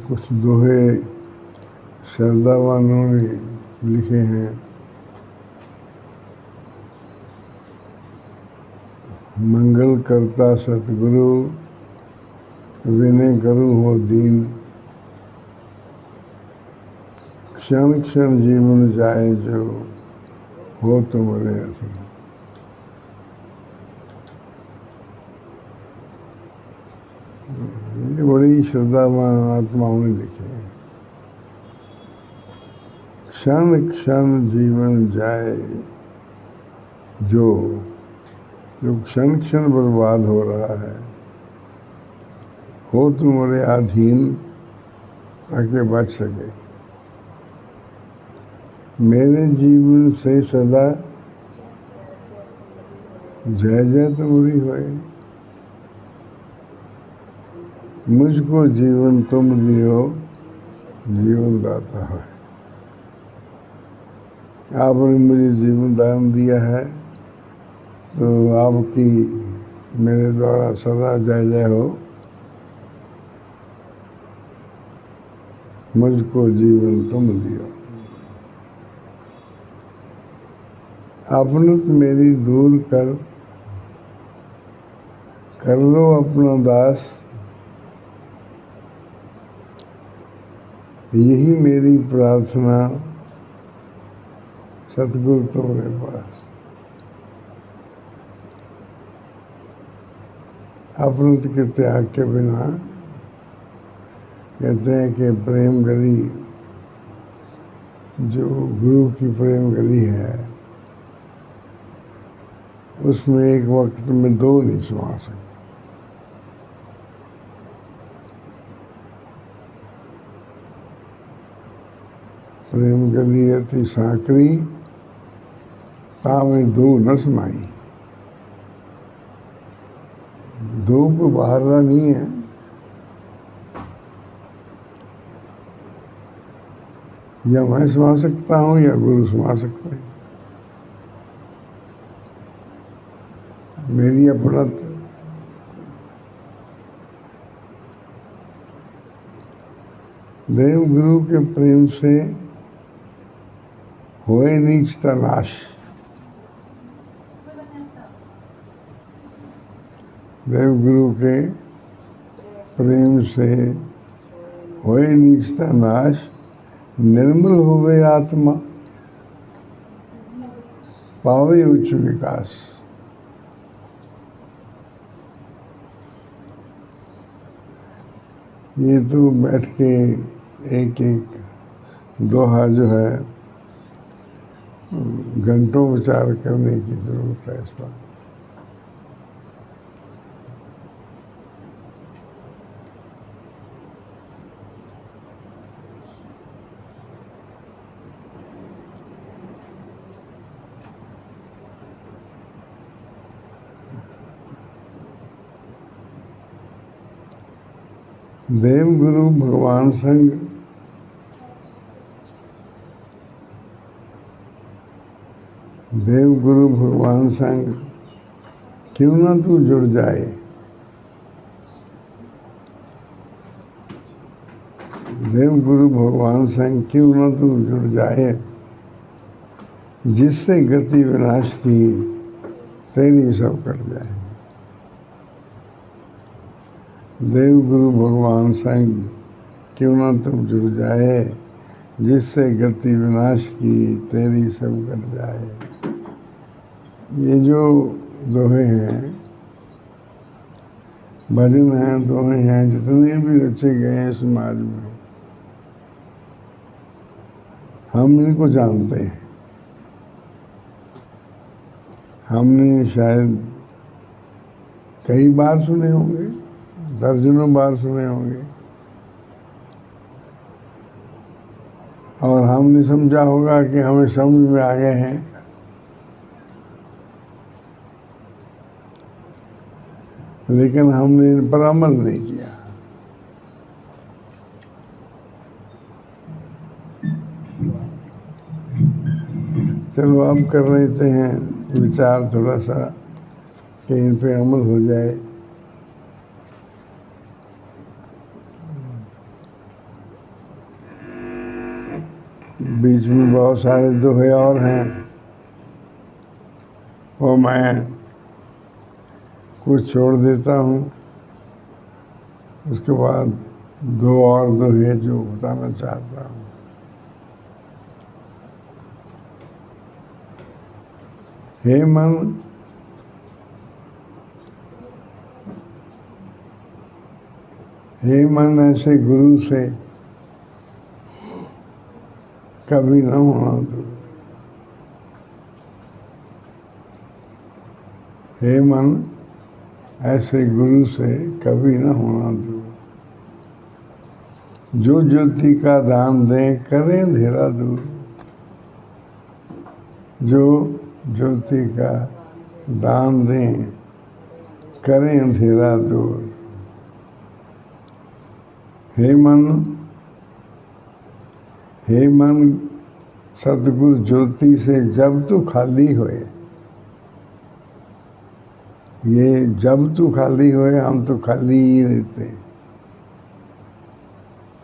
कुछ दोहे श्रद्धावानों ने लिखे हैं। मंगल करता सतगुरु, विनय करूं हो दीन। क्षण क्षण जीवन जाए जो हो तुम्हारे अधीन। ये बड़ी श्रद्धावान आत्माओं ने लिखे हैं। क्षण क्षण जीवन जाए जो क्षण क्षण बर्बाद हो रहा है, हो तुम्हारे अधीन, ताकि बच सके। मेरे जीवन से सदा जय जय तुम्हारी होए। मुझको जीवन तुम दियो, जीवन दाता है। आपने मुझे जीवन दान दिया है, तो आपकी मेरे द्वारा सदा जय जय हो। मुझको जीवन तुम दियो। अपनत मेरी दूर कर लो अपना दास। यही मेरी प्रार्थना सतगुरु तुम्हारे पास। अपनत के त्याग के बिना कहते हैं कि प्रेम गली, जो गुरु की प्रेम गली है, उसमें एक वक्त में दो नहीं समा सकते। प्रेम गली अति सांकरी, तामें दो न समाई। दो को बाहरला नहीं है। या मैं समा सकता हूँ या गुरु समा सकते हैं। मेरी अपनत देव गुरु के प्रेम से होए नीचता नाश। देव गुरु के प्रेम से होए नीचता नाश। निर्मल होवे आत्मा, पावे उच्च विकास। ये तो बैठ के एक एक दोहा जो है घंटों विचार करने की जरूरत है इस पर। देव गुरु भगवान संग, देव गुरु भगवान संग क्यों ना तू जुड़ जाए। देव गुरु भगवान संग क्यों ना तू जुड़ जाए। जिससे गति विनाश की तेरी सब कट जाए। देव गुरु भगवान संग क्यों ना तुम जुड़ जाए। जिससे गति विनाश की तेरी सब कट जाए। ये जो दोहे हैं, भजन हैं, दोहे हैं, जितने भी रचे गए हैं समाज में, हम इनको जानते हैं। हमने शायद कई बार सुने होंगे, दर्जनों बार सुने होंगे, और हमने समझा होगा कि हमें समझ में आ गए हैं। लेकिन हमने इन पर अमल नहीं किया। चलो अब कर लेते हैं विचार थोड़ा सा कि इन पे अमल हो जाए। बीच में बहुत सारे दोहे और हैं, वो मैं कुछ छोड़ देता हूँ, उसके बाद दो और दोहे जो बताना चाहता हूँ। हे मन, हे मन ऐसे गुरु से कभी न होना दूर। हे मन ऐसे गुरु से कभी न होना दूर। जो ज्योति का दान दें करें अंधेरा दूर। जो ज्योति का दान दें करें अंधेरा दूर। हे मन सतगुरु ज्योति से जब तू खाली होए, ये जब तू खाली होए, हम तो खाली ही रहते हैं।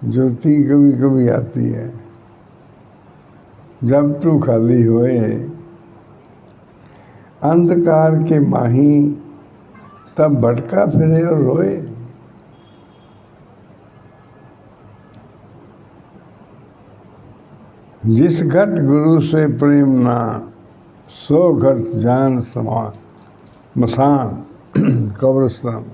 ज्योति कभी कभी आती है। जब तू खाली होए, अंधकार के माही तब भटका फिरे और रोए। जिस घट गुरु से प्रेम ना, सो घट जान समान मसान कब्रिस्तान।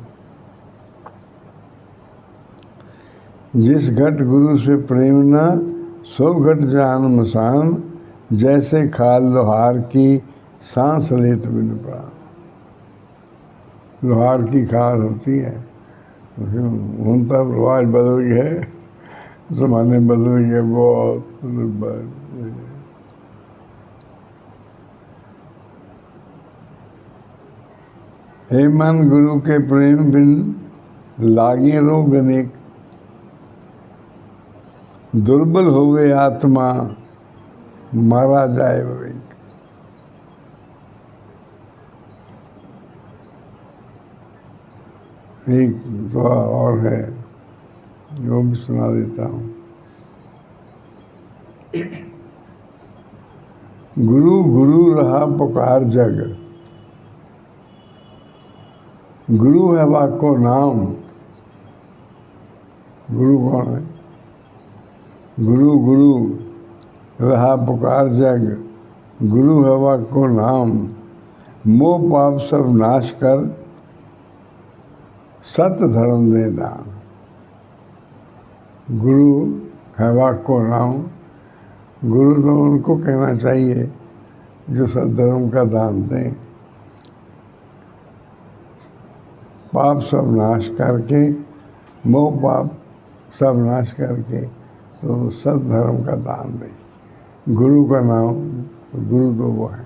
जिस घट गुरु से प्रेम ना, सो घट जान मसान। जैसे खाल लोहार की सांस लेत बिन प्राण। लोहार की खाल होती है, उन तब रिवाज बदल गए, ज़माने बदल गए बहुत। हे मन गुरु के प्रेम बिन लागे रोग अनेक। दुर्बल हुए आत्मा मारा जाए विवेक। एक दुआ और है, वो भी सुना देता हूँ। गुरु गुरु रहा पुकार जग। गुरु है वाको नाम। गुरु कौन है? गुरु गुरु रहा पुकार जग। गुरु है वाको नाम। मोह पाप सब नाश कर, सत्य धर्म दे दान। गुरु है वाको नाम। गुरु तो उनको कहना चाहिए जो सद्धर्म का दान दें, पाप सब नाश करके, मोह पाप सब नाश करके तो सद्धर्म का दान दें। गुरु का नाम, गुरु तो वो है।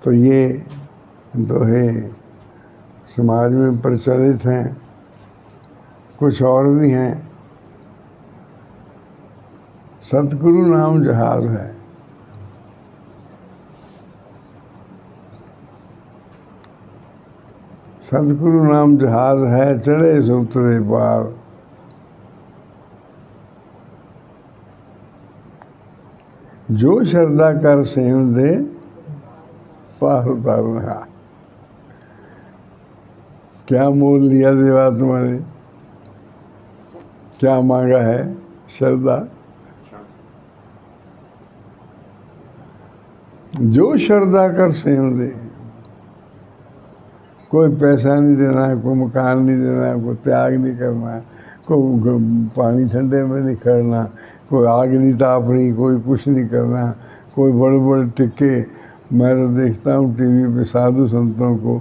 तो ये दोहे समाज में प्रचलित हैं, कुछ और भी हैं। सतगुरु नाम जहाज है। सतगुरु नाम जहाज है, चढ़े सो उतरे पार। जो श्रद्धा कर सेव दे, पार उतारना। क्या मोल लिया देवात्मा ने? क्या मांगा है? श्रद्धा। जो श्रद्धा कर सेव दे। कोई पैसा नहीं देना है, कोई मकान नहीं देना है, कोई त्याग नहीं करना है, कोई पानी ठंडे में नहीं खड़ना, कोई आग नहीं तापनी, कोई कुछ नहीं करना, कोई बड़े बड़े टिक्के। मैं तो देखता हूँ टीवी पे साधु संतों को,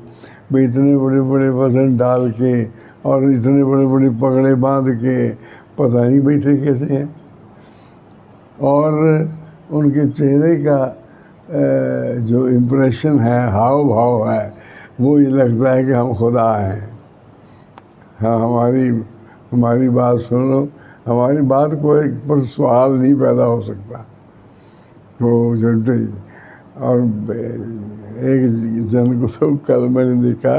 भाई इतने बड़े बड़े वजन डाल के और इतने बड़े बड़े पगड़े बांध के पता नहीं बैठे कैसे हैं। और उनके चेहरे का जो इम्प्रेशन है, हाव भाव है, वो ये लगता है कि हम खुदा हैं। हाँ, हमारी बात सुनो, हमारी बात को एक पर सवाल नहीं पैदा हो सकता। तो झूठे। और एक जन को तो कल मैंने देखा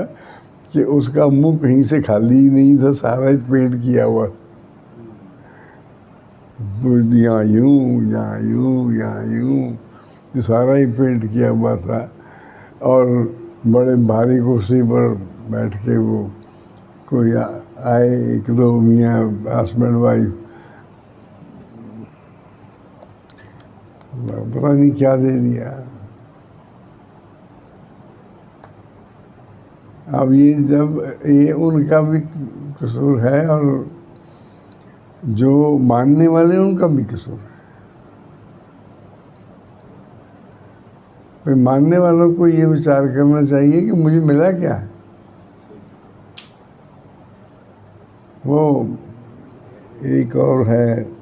कि उसका मुंह कहीं से खाली ही नहीं था, सारा ही पेंट किया हुआ। यहाँ यूँ, यहाँ यूँ, यहाँ यूँ, ये सारा ही पेंट किया हुआ था। और बड़े भारी कुर्सी पर बैठ के वो कोई आए, एक दो मियाँ हस्बैंड वाइफ, पता नहीं क्या दे दिया। अब ये जब ये उनका भी कसूर है और जो मानने वाले उनका भी कसूर है। भाई मानने वालों को ये विचार करना चाहिए कि मुझे मिला क्या। वो एक और है,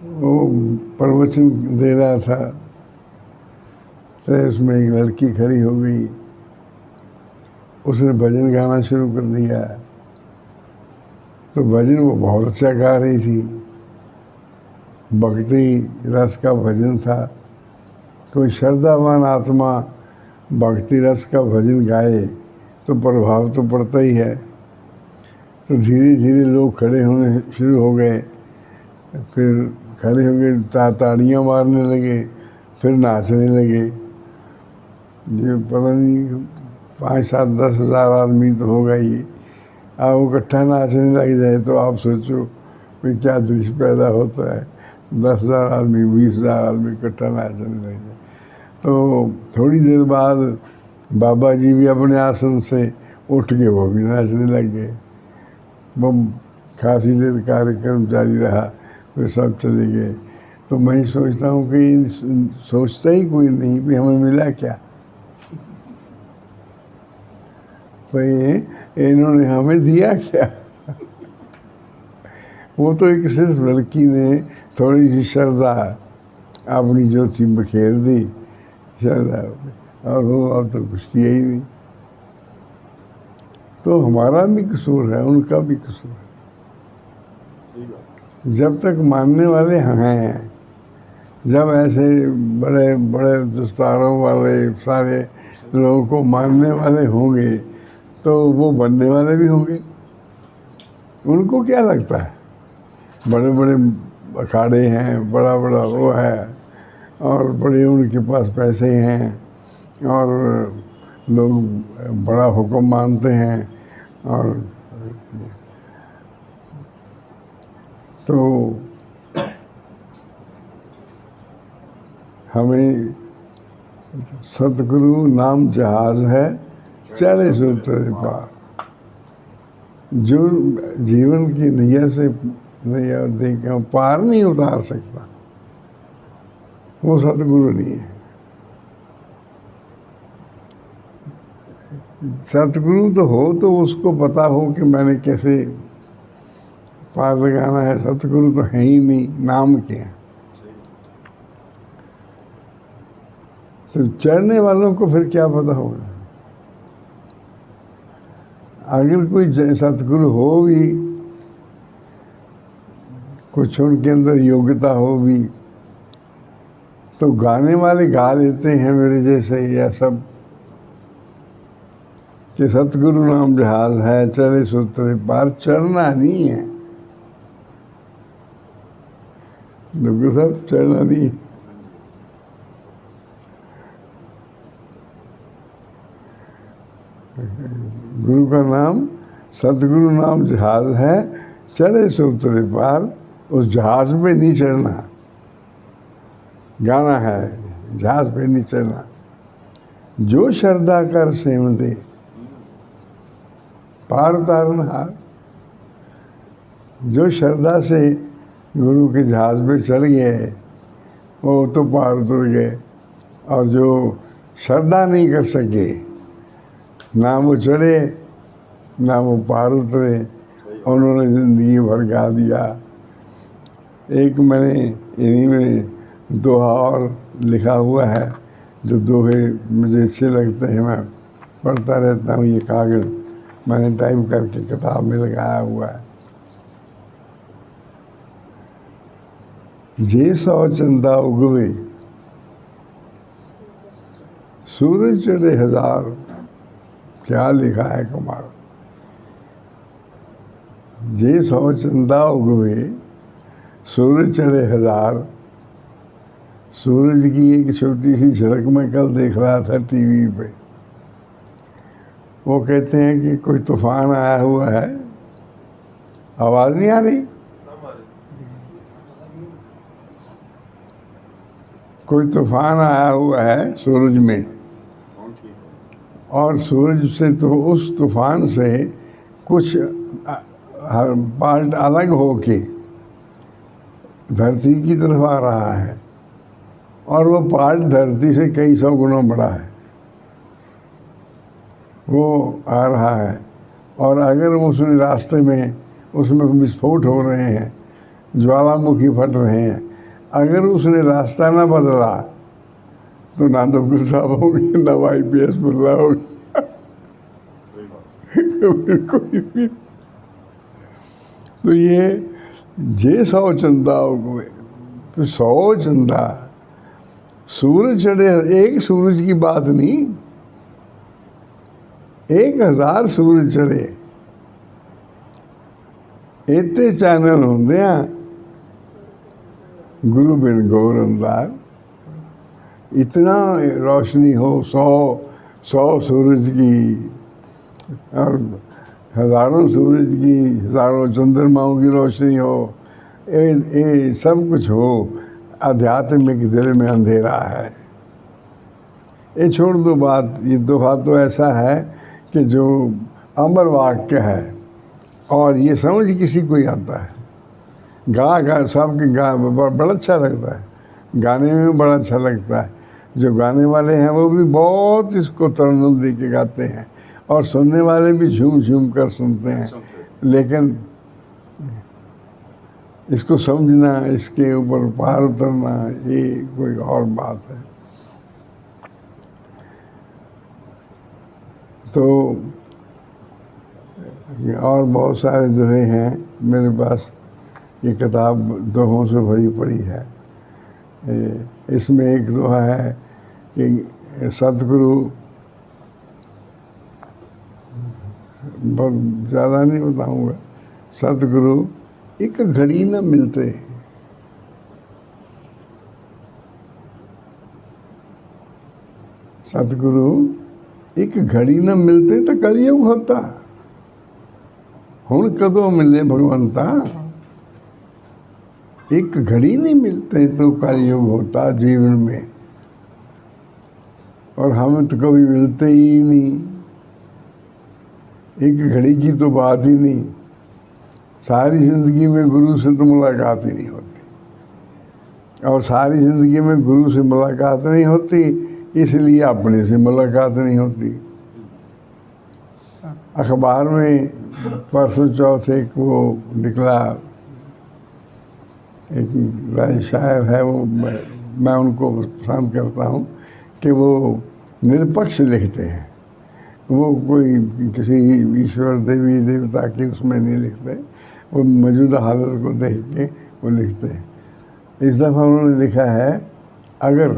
वो प्रवचन दे रहा था तो उसमें एक लड़की खड़ी हो गई, उसने भजन गाना शुरू कर दिया। तो भजन वो बहुत अच्छा गा रही थी, भक्ति रस का भजन था। कोई श्रद्धावान आत्मा भक्ति रस का भजन गाए तो प्रभाव तो पड़ता ही है। तो धीरे धीरे लोग खड़े होने शुरू हो गए, फिर खड़े हो गए, ताड़ियाँ मारने लगे, फिर नाचने लगे। ये पता नहीं 5-7-10 हज़ार आदमी तो होगा ही। अब वो इकट्ठा नाचने लग जाए तो आप सोचो कि क्या दृश्य पैदा होता है। 10,000 आदमी, 20,000 आदमी इकट्ठा नाचने लग जाए। तो थोड़ी देर बाद बाबा जी भी अपने आसन से उठ के वो भी नाचने लग गए। वो खासी देर कार्यक्रम जारी रहा, फिर सब चले गए। तो मैं सोचता हूँ कि सोचता ही कोई नहीं कि हमें मिला क्या। भाई इन्होंने हमें दिया क्या। वो तो एक सिर्फ लड़की ने थोड़ी सी श्रद्धा अपनी जो थी बखेर दी श्रद्धा, और वो अब तो कुछ किया ही नहीं। तो हमारा भी कसूर है, उनका भी कसूर है। जब तक मानने वाले हैं, जब ऐसे बड़े बड़े दस्तारों वाले सारे लोगों को मानने वाले होंगे तो वो बनने वाले भी होंगे। उनको क्या लगता है, बड़े बड़े अखाड़े हैं, बड़ा बड़ा वो है, और बड़े उनके पास पैसे हैं और लोग बड़ा हुक्म मानते हैं। और तो हमें सतगुरु नाम जहाज है, चढ़े सो तेरे पार। जो जीवन की नैया से नैया देकर पार नहीं उतार सकता, वो सतगुरु नहीं है। सतगुरु तो हो तो उसको पता हो कि मैंने कैसे पार लगाना है। सतगुरु तो है ही नहीं, नाम के हैं। तो चढ़ने वालों को फिर क्या पता होगा। अगर कोई सतगुरु हो भी, कुछ उनके अंदर योग्यता हो भी, तो गाने वाले गा लेते हैं मेरे जैसे या सब कि सतगुरु नाम जहाज है, चले सो तेरे पार। चढ़ना नहीं है, देखो सब चढ़ना नहीं। गुरु का नाम, सतगुरु नाम जहाज है, चले सो तेरे पार। उस जहाज पे नहीं चढ़ना, गाना है, जहाज पे नहीं चढ़ना। जो श्रद्धा कर सेम दे, पार उतारनहार। जो श्रद्धा से गुरु के जहाज पे चढ़ गए वो तो पार उतर गए, और जो श्रद्धा नहीं कर सके, ना वो चढ़े ना वो पार उतरे, उन्होंने ज़िंदगी भर गा दिया। एक मैंने इन्हीं में दोहा और लिखा हुआ है, जो दोहे मुझे अच्छे लगते हैं, मैं पढ़ता रहता हूँ। ये कागज़ मैंने टाइप करके किताब में लगाया हुआ है। जे 100 चंदा उगवे, सूरज चढ़े 1000। क्या लिखा है कमाल। जे 100 चंदा उगवे सूरज चढ़े हजार। सूरज की एक छोटी सी झलक मैं कल देख रहा था टीवी पे। वो कहते हैं कि कोई तूफान आया हुआ है। आवाज़ नहीं आ रही? कोई तूफान आया हुआ है सूरज में, और सूरज से तो उस तूफान से कुछ पार्ट अलग होके धरती की तरफ आ रहा है, और वो पार्ट धरती से कई 100 गुना बड़ा है, वो आ रहा है। और अगर उसमें रास्ते में उसमें विस्फोट हो रहे हैं, ज्वालामुखी फट रहे हैं, अगर उसने रास्ता ना बदला तो ना तो गुल साहब होगी, ना IPS बदला होगी। कोई भी। तो ये जे 100 चंदा उगवे, तो 100 चंदा सूरज चढ़े। एक सूरज की बात नहीं, 1000 सूरज चढ़े। इतने चैनल होंगे गुरु बिन गौर अंधार। इतना रोशनी हो 100 सूरज की, और हज़ारों सूरज की, हज़ारों चंद्रमाओं की रोशनी हो, ये सब कुछ हो, आध्यात्मिक दिल में अंधेरा है। ये छोड़ दो बात, ये दोहा तो ऐसा है कि जो अमर वाक्य है, और ये समझ किसी को ही आता है। गा सबके बड़ा अच्छा लगता है, गाने में बड़ा अच्छा लगता है। जो गाने वाले हैं वो भी बहुत इसको तरन्नुम दे के गाते हैं, और सुनने वाले भी झूम झूम कर सुनते हैं। लेकिन इसको समझना, इसके ऊपर पार उतरना, ये कोई और बात है। तो और बहुत सारे दोहे हैं मेरे पास। ये किताब दोहों से भरी पड़ी है। इसमें एक दोहा है कि सतगुरु, बहुत ज़्यादा नहीं बताऊंगा, सतगुरु एक घड़ी न मिलते। सतगुरु एक घड़ी न मिलते तो कलयुग होता। हुण कदों मिले भगवंता। एक घड़ी नहीं मिलते तो कलयुग होता जीवन में, और हमें तो कभी मिलते ही नहीं। एक घड़ी की तो बात ही नहीं, सारी ज़िंदगी में गुरु से तो मुलाकात ही नहीं होती, और सारी ज़िंदगी में गुरु से मुलाकात नहीं होती, इसलिए अपने से मुलाकात नहीं होती। अखबार में परसों चौथ एक वो निकला, एक राय शायर है, वो मैं उनको पसंद करता हूँ कि वो निरपक्ष लिखते हैं। वो कोई किसी ईश्वर देवी देवता के उसमें नहीं लिखते, वो मौजूदा हालत को देख के वो लिखते हैं। इस दफ़ा उन्होंने लिखा है, अगर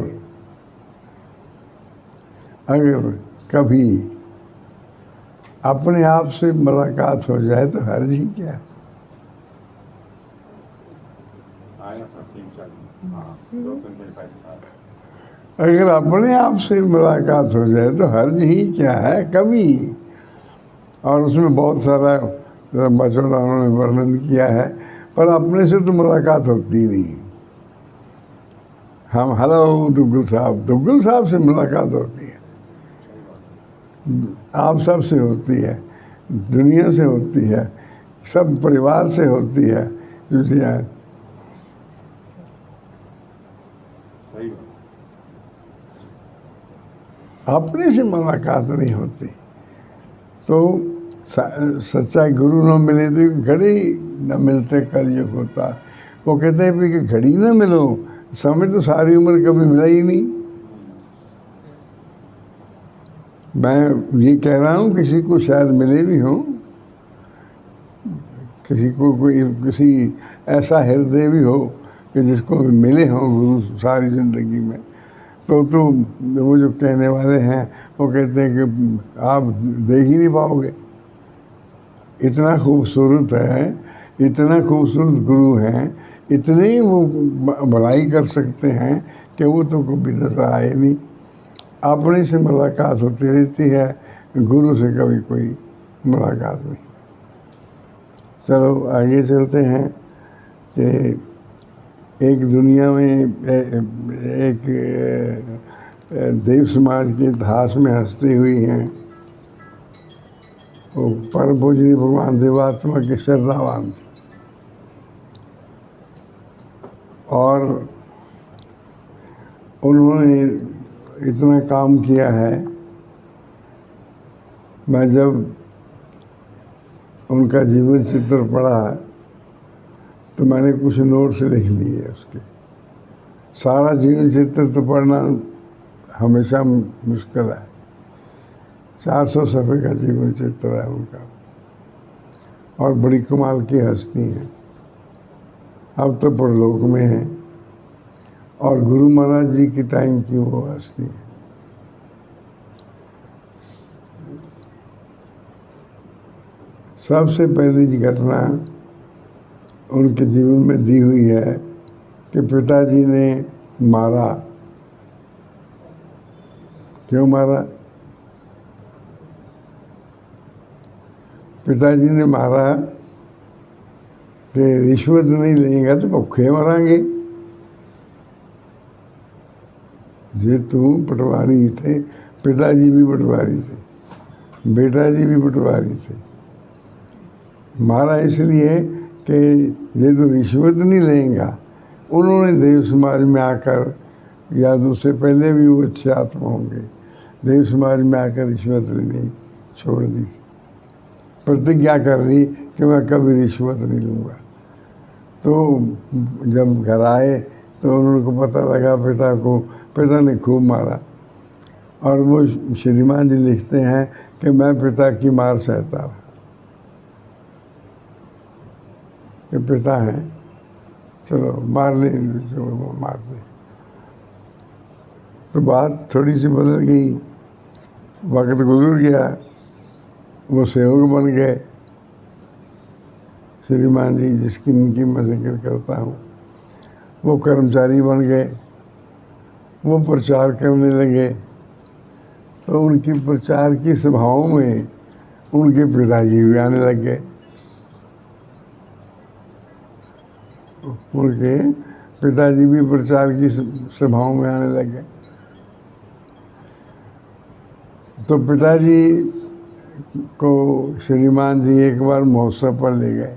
कभी अपने आप से मुलाकात हो जाए तो हर्ज ही क्या। अगर अपने आप से मुलाकात हो जाए तो हर्ज ही क्या है कभी। और उसमें बहुत सारा बचौड़ा उन्होंने वर्णन किया है, पर अपने से तो मुलाकात होती नहीं। हम हेलो दुग्गल साहब से मुलाकात होती है, आप सब से होती है, दुनिया से होती है, सब परिवार से होती है। अपने से मुलाकात नहीं होती। तो सच्चा गुरु न मिले तो घड़ी न मिलते कलयुग होता। वो कहते हैं कि घड़ी न मिलो, समय तो सारी उम्र कभी मिला ही नहीं। मैं ये कह रहा हूँ, किसी को शायद मिले भी हों, किसी को कोई किसी ऐसा हृदय भी हो कि जिसको मिले हों गुरु सारी ज़िंदगी में। तो वो जो कहने वाले हैं वो कहते हैं कि आप देख ही नहीं पाओगे। इतना खूबसूरत है, इतना खूबसूरत गुरु हैं, इतने ही वो भलाई कर सकते हैं कि वो तो कभी नजर आए नहीं। अपने से मुलाकात होती रहती है, गुरु से कभी कोई मुलाकात नहीं। चलो आगे चलते हैं कि एक दुनिया में एक देव समाज के इतिहास में हस्ती हुई हैं, वो परम पूजनीय भगवान देवात्मा के श्रद्धावान थे और उन्होंने इतना काम किया है। मैं जब उनका जीवन चित्र पढ़ा तो मैंने कुछ नोट्स लिख लिए उसके। सारा जीवन चित्र तो पढ़ना हमेशा मुश्किल है। 400 सफ़े का जीवन चित्र है उनका और बड़ी कमाल की हस्ती है। अब तो परलोक में है और गुरु महाराज जी के टाइम की वो हस्ती है। सबसे पहली घटना उनके जीवन में दी हुई है कि पिताजी ने मारा। क्यों मारा? पिताजी ने मारा कि रिश्वत नहीं लेंगे तो भूखे मरांगे। जे तुम पटवारी थे, पिताजी भी पटवारी थे, बेटा जी भी पटवारी थे। मारा इसलिए कि ये तो रिश्वत नहीं लेंगा। उन्होंने देव समाज में आकर, या तो उससे पहले भी वो अच्छे आत्मा होंगे, देव समाज में आकर रिश्वत लेनी छोड़ दी, प्रतिज्ञा कर ली कि मैं कभी रिश्वत नहीं लूँगा। तो जब घर आए तो उनको पता लगा पिता को, पिता ने खूब मारा और वो श्रीमान जी लिखते हैं कि मैं पिता की मार सहता रहा। कि पिता हैं, चलो मार ले जो मार दे। तो बात थोड़ी सी बदल गई, वक्त गुजर गया, वो सेवक बन गए। श्रीमान जी जिसकी उनकी मैं जिक्र करता हूँ, वो कर्मचारी बन गए, वो प्रचार करने लगे। तो उनकी प्रचार की सभाओं में उनके पिताजी भी आने लग गए। उनके पिताजी भी प्रचार की सभाओं में आने लग गए। तो पिताजी को श्रीमान जी एक बार महोत्सव पर ले गए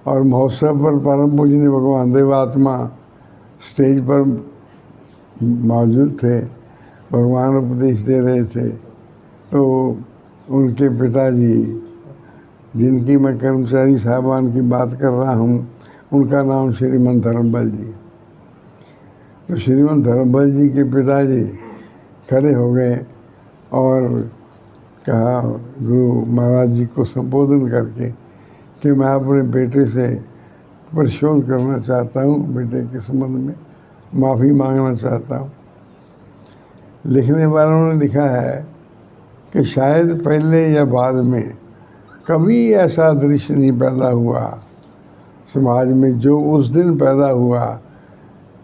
और महोत्सव पर परम पूजनीय भगवान देवात्मा स्टेज पर मौजूद थे, भगवान उपदेश दे रहे थे। तो उनके पिताजी, जिनकी मैं कर्मचारी साहबान की बात कर रहा हूँ, उनका नाम श्रीमन धर्मबल जी। तो श्रीमन धर्मबल जी के पिताजी खड़े हो गए और कहा गुरु महाराज जी को संबोधन करके कि मैं अपने बेटे से परिशोध करना चाहता हूँ, बेटे के संबंध में माफ़ी मांगना चाहता हूँ। लिखने वालों ने लिखा है कि शायद पहले या बाद में कभी ऐसा दृश्य नहीं पैदा हुआ समाज में जो उस दिन पैदा हुआ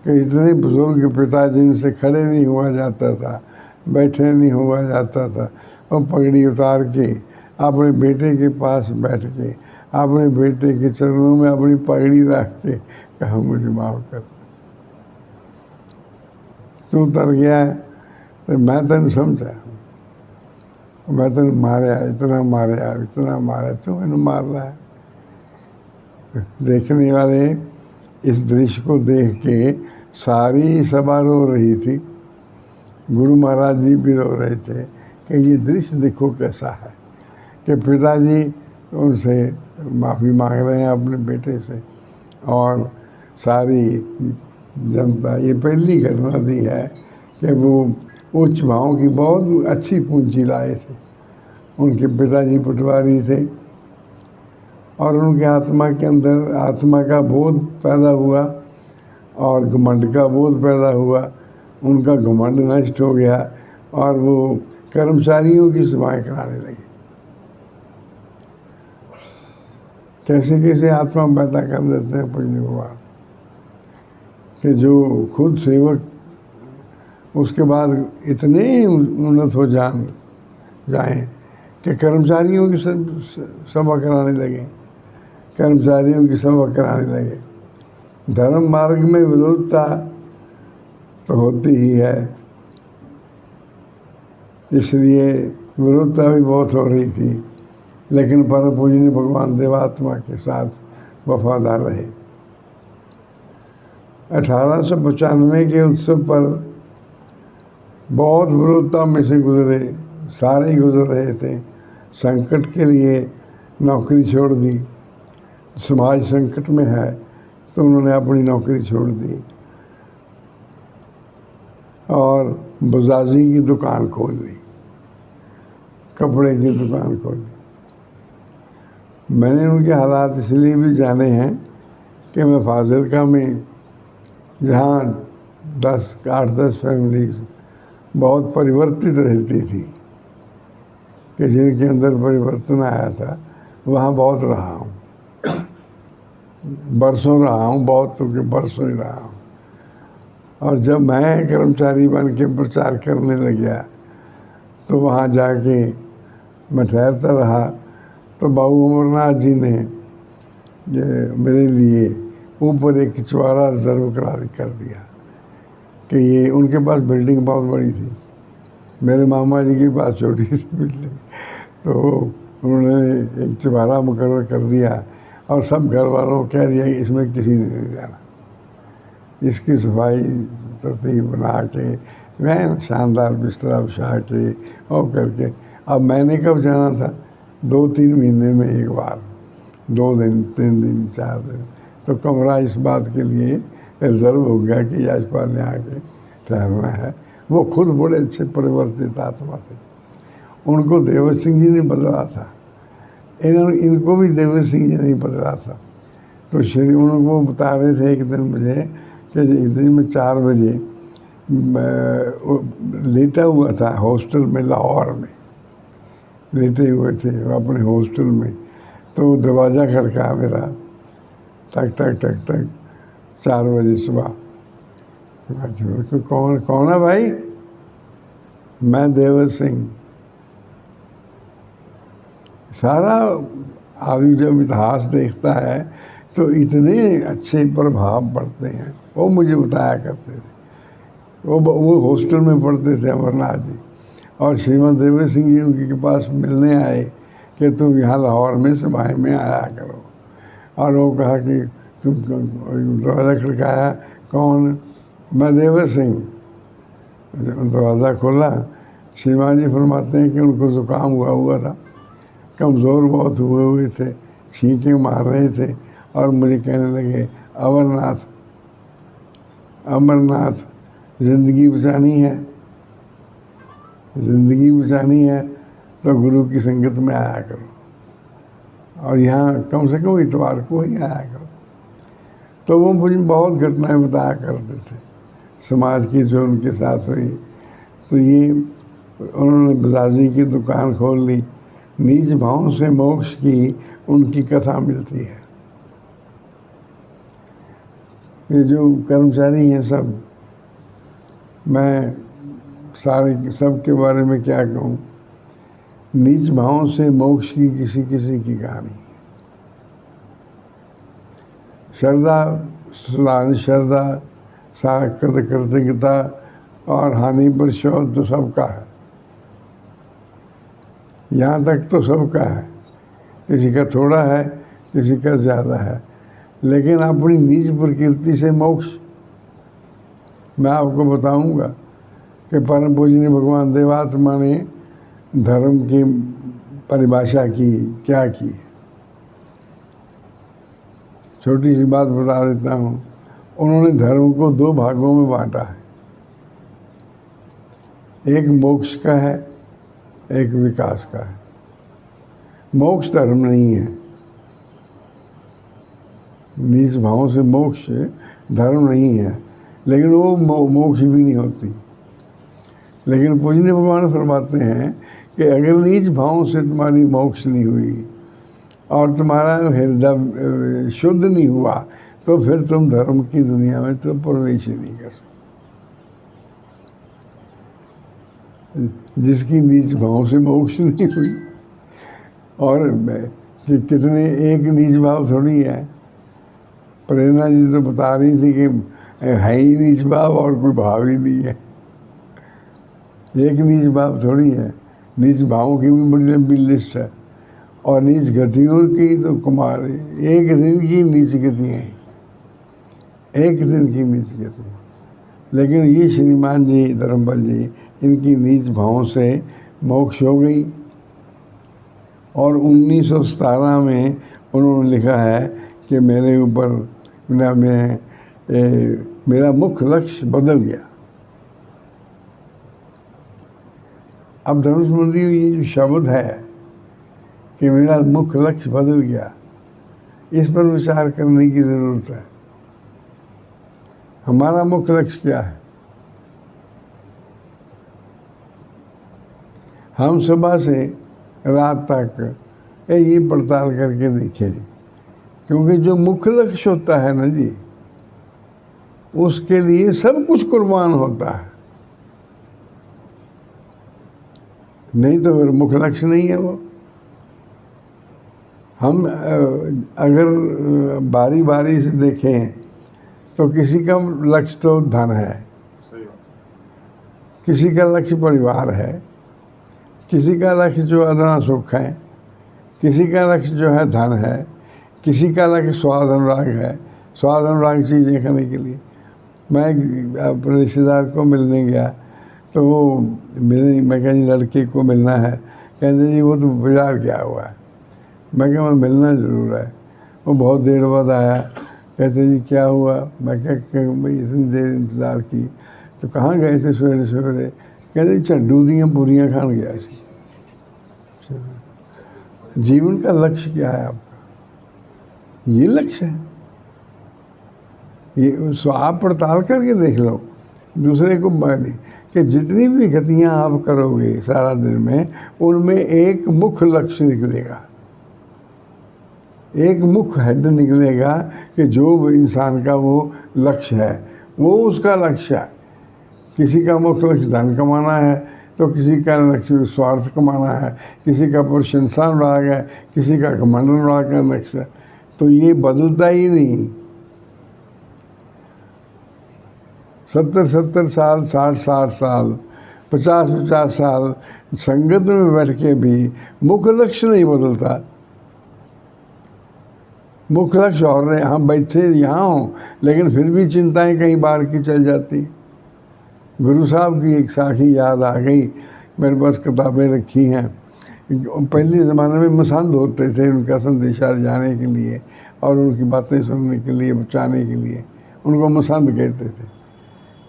कि इतने बुजुर्ग पिता जिनसे खड़े नहीं हुआ जाता था, बैठे नहीं हुआ जाता था, और पगड़ी उतार के अपने बेटे के पास बैठ के अपने बेटे के चरणों में अपनी पगड़ी रख के कहा मुझे माफ़ कर, तू तर गया है तो मैं तेन समझा, मैं तेन मारिया, इतना मारिया, इतना मारा, तू मैंने मार रहा है। देखने वाले इस दृश्य को देख के सारी सभा रो रही थी, गुरु महाराज जी भी रो रहे थे कि ये दृश्य देखो कैसा है कि पिताजी उनसे माफ़ी मांग रहे हैं अपने बेटे से और सारी जनता। ये पहली घटना दी है कि वो उच्च भाव की बहुत अच्छी पूंजी लाए थे। उनके पिताजी पटवारी थे और उनके आत्मा के अंदर आत्मा का बोध पैदा हुआ और घमंड का बोध पैदा हुआ। उनका घमंड नष्ट हो गया और वो कर्मचारियों की सेवाएं कराने लगे। कैसे कैसे आत्मा पैदा कर देते हैं पूज्य भगवान, कि जो खुद सेवक उसके बाद इतने उन्नत हो जाएं कि कर्मचारियों की सभा कराने लगे, कर्मचारियों की सभा कराने लगे। धर्म मार्ग में विरोधता तो होती ही है, इसलिए विरोधता भी बहुत हो रही थी, लेकिन परम पूजनीय भगवान देवात्मा के साथ वफादार रहे। 1895 के उत्सव पर बहुत विरोधता में से गुजरे, सारे ही गुजर रहे थे। संकट के लिए नौकरी छोड़ दी, समाज संकट में है तो उन्होंने अपनी नौकरी छोड़ दी और बजाजी की दुकान खोल ली, कपड़े की दुकान खोल ली। मैंने उनके हालात इसलिए भी जाने हैं कि मैं फाजिलका में, जहाँ 8-10 फैमिलीज बहुत परिवर्तित रहती थी, कि जिनके अंदर परिवर्तन आया था, वहाँ बहुत रहा हूँ, बरसों रहा हूँ, बहुत तो कि बरसों ही रहा हूँ। और जब मैं कर्मचारी बन के प्रचार करने लग गया तो वहाँ जाके मैं ठहरता रहा, तो बाबू अमरनाथ जी ने मेरे लिए ऊपर एक चुबारा रिजर्व कर दिया कि ये उनके पास बिल्डिंग बहुत बड़ी थी, मेरे मामा जी के पास छोटी सी बिल्डिंग, तो उन्होंने एक चुबारा मुकर्रर कर दिया और सब घर वालों को कह दिया कि इसमें किसी ने नहीं जाना। इसकी सफाई तरतीब बना के मैं शानदार बिस्तरा बिछा के और करके, अब मैंने कब जाना था, 2-3 महीने में एक बार, 2 दिन 3 दिन 4 दिन, तो कमरा इस बात के लिए रिजर्व हो गया कि याजपाल ने आके ठहरना है। वो खुद बड़े अच्छे परिवर्तित आत्मा थे, उनको देवर सिंह जी ने बदला था, इनको भी देवर सिंह जी ने बदला था। तो श्री उनको बता रहे थे एक दिन मुझे कि एक दिन में 4 बजे लेटा हुआ था हॉस्टल में, लाहौर में लेटे हुए थे अपने हॉस्टल में, तो दरवाज़ा खड़का मेरा, टक टक टक टक, 4 बजे सुबह। तो कौन है भाई? मैं देवर सिंह। सारा आदमी जब इतिहास देखता है तो इतने अच्छे प्रभाव पड़ते हैं। वो मुझे बताया करते थे, वो हॉस्टल में पढ़ते थे अमरनाथ जी, और श्रीमद देवर सिंह जी उनके पास मिलने आए कि तुम यहाँ लाहौर में सभाए में आया करो। और वो कहा कि तुम दरवाज़ा खड़काया, कौन? मैं देवर सिंह। दरवाज़ा खोला, श्रीमान जी फरमाते हैं कि उनको ज़ुकाम हुआ था, कमज़ोर बहुत हुए थे, छींकें मार रहे थे, और मुझे कहने लगे, अमरनाथ अमरनाथ ज़िंदगी बचानी है, ज़िंदगी बचानी है तो गुरु की संगत में आया करो, और यहाँ कम से कम इतवार को ही आया करो। तो वो मुझे बहुत घटनाएं बताया करते थे समाज की जो उनके साथ हुई। तो ये उन्होंने बजाजी की दुकान खोल ली, नीच भाव से मोक्ष की उनकी कथा मिलती है। ये जो कर्मचारी हैं सब, मैं सारे सब के बारे में क्या कहूँ, नीच भाव से मोक्ष की किसी किसी की कहानी। श्रद्धा कृतज्ञता और हानि पर शोध तो सबका है, यहाँ तक तो सबका है, किसी का थोड़ा है, किसी का ज़्यादा है, लेकिन अपनी नीच प्रकृति से मोक्ष। मैं आपको बताऊंगा कि परम पूजनीय भगवान देवात्मा ने धर्म की परिभाषा की क्या की। छोटी सी बात बता देता हूँ, उन्होंने धर्म को 2 भागों में बांटा है, एक मोक्ष का है, एक विकास का है। मोक्ष धर्म नहीं है, नीच भाव से मोक्ष धर्म नहीं है, लेकिन वो मोक्ष भी नहीं होती। लेकिन पूजनीय भगवान फरमाते हैं कि अगर नीच भाव से तुम्हारी मोक्ष नहीं हुई और तुम्हारा हृदय शुद्ध नहीं हुआ तो फिर तुम धर्म की दुनिया में तो प्रवेश ही नहीं कर सकते। जिसकी नीच भाव से मोक्ष नहीं हुई, और कि कितने एक नीच भाव थोड़ी है। प्रेरणा जी तो बता रही थी कि है ही नीच भाव और कोई भाव ही नहीं है। एक नीच भाव थोड़ी है, नीच भावों की भी बड़ी लंबी लिस्ट है, और नीच गतियों की तो कुमार एक दिन की नीच गतियाँ हैं, एक दिन की नीच गतियाँ। लेकिन ये श्रीमान जी धर्मपाल जी, इनकी नीच भावों से मोक्ष हो गई। और 1917 में उन्होंने लिखा है कि मेरे ऊपर मेरा मुख्य लक्ष्य बदल गया। अब धनुष मंदिर ये जो शब्द है कि मेरा मुख्य लक्ष्य बदल गया, इस पर विचार करने की ज़रूरत है। हमारा मुख्य लक्ष्य क्या है? हम सुबह से रात तक ये पड़ताल करके देखें, क्योंकि जो मुख्य लक्ष्य होता है ना जी, उसके लिए सब कुछ कुर्बान होता है, नहीं तो फिर मुख्य लक्ष्य नहीं है वो। हम अगर बारी बारी से देखें तो किसी का लक्ष्य तो धन है, किसी का लक्ष्य परिवार है, किसी का लक्ष्य जो अदना सुख है, किसी का लक्ष्य जो है धन है, किसी का लक्ष्य स्वाद अनुराग है, स्वाद अनुराग चीज़ें खाने के लिए। मैं अपने रिश्तेदार को मिलने गया तो वो मैं कहा जी लड़के को मिलना है, कहते जी वो तो बाजार गया हुआ है। मैं कहा मैं मिलना ज़रूर है। वो बहुत देर बाद आया, कहते जी क्या हुआ? मैं क्या भाई इतनी देर इंतज़ार की, तो कहाँ गए थे सवेरे सवेरे? कहते झंडू दियाँ पूरियाँ खान गया सी। जीवन का लक्ष्य क्या है आपका? ये लक्ष्य है। ये आप पड़ताल करके देख लो, दूसरे को नहीं, कि जितनी भी गतियाँ आप करोगे सारा दिन में, उनमें एक मुख्य लक्ष्य निकलेगा, एक मुख्य हेड निकलेगा कि जो इंसान का वो लक्ष्य है वो उसका लक्ष्य है। किसी का मुख्य लक्ष्य धन कमाना है, तो किसी का लक्ष्य स्वार्थ कमाना है, किसी का प्रशंसा अनुराग है, किसी का घमंड अनुराग का लक्ष्य है। तो ये बदलता ही नहीं। 70-70 साल, 60-60 साल, 50-50 साल संगत में बैठ के भी मुख्य लक्ष्य नहीं बदलता। मुख्य लक्ष्य और रहे, हम बैठे यहाँ हों लेकिन फिर भी चिंताएं कहीं बाहर की चल जाती। गुरु साहब की एक साखी याद आ गई, मेरे पास किताबें रखी हैं। पहले ज़माने में मसंद होते थे उनका संदेशा जाने के लिए और उनकी बातें सुनने के लिए, बचाने के लिए, उनको मसंद कहते थे।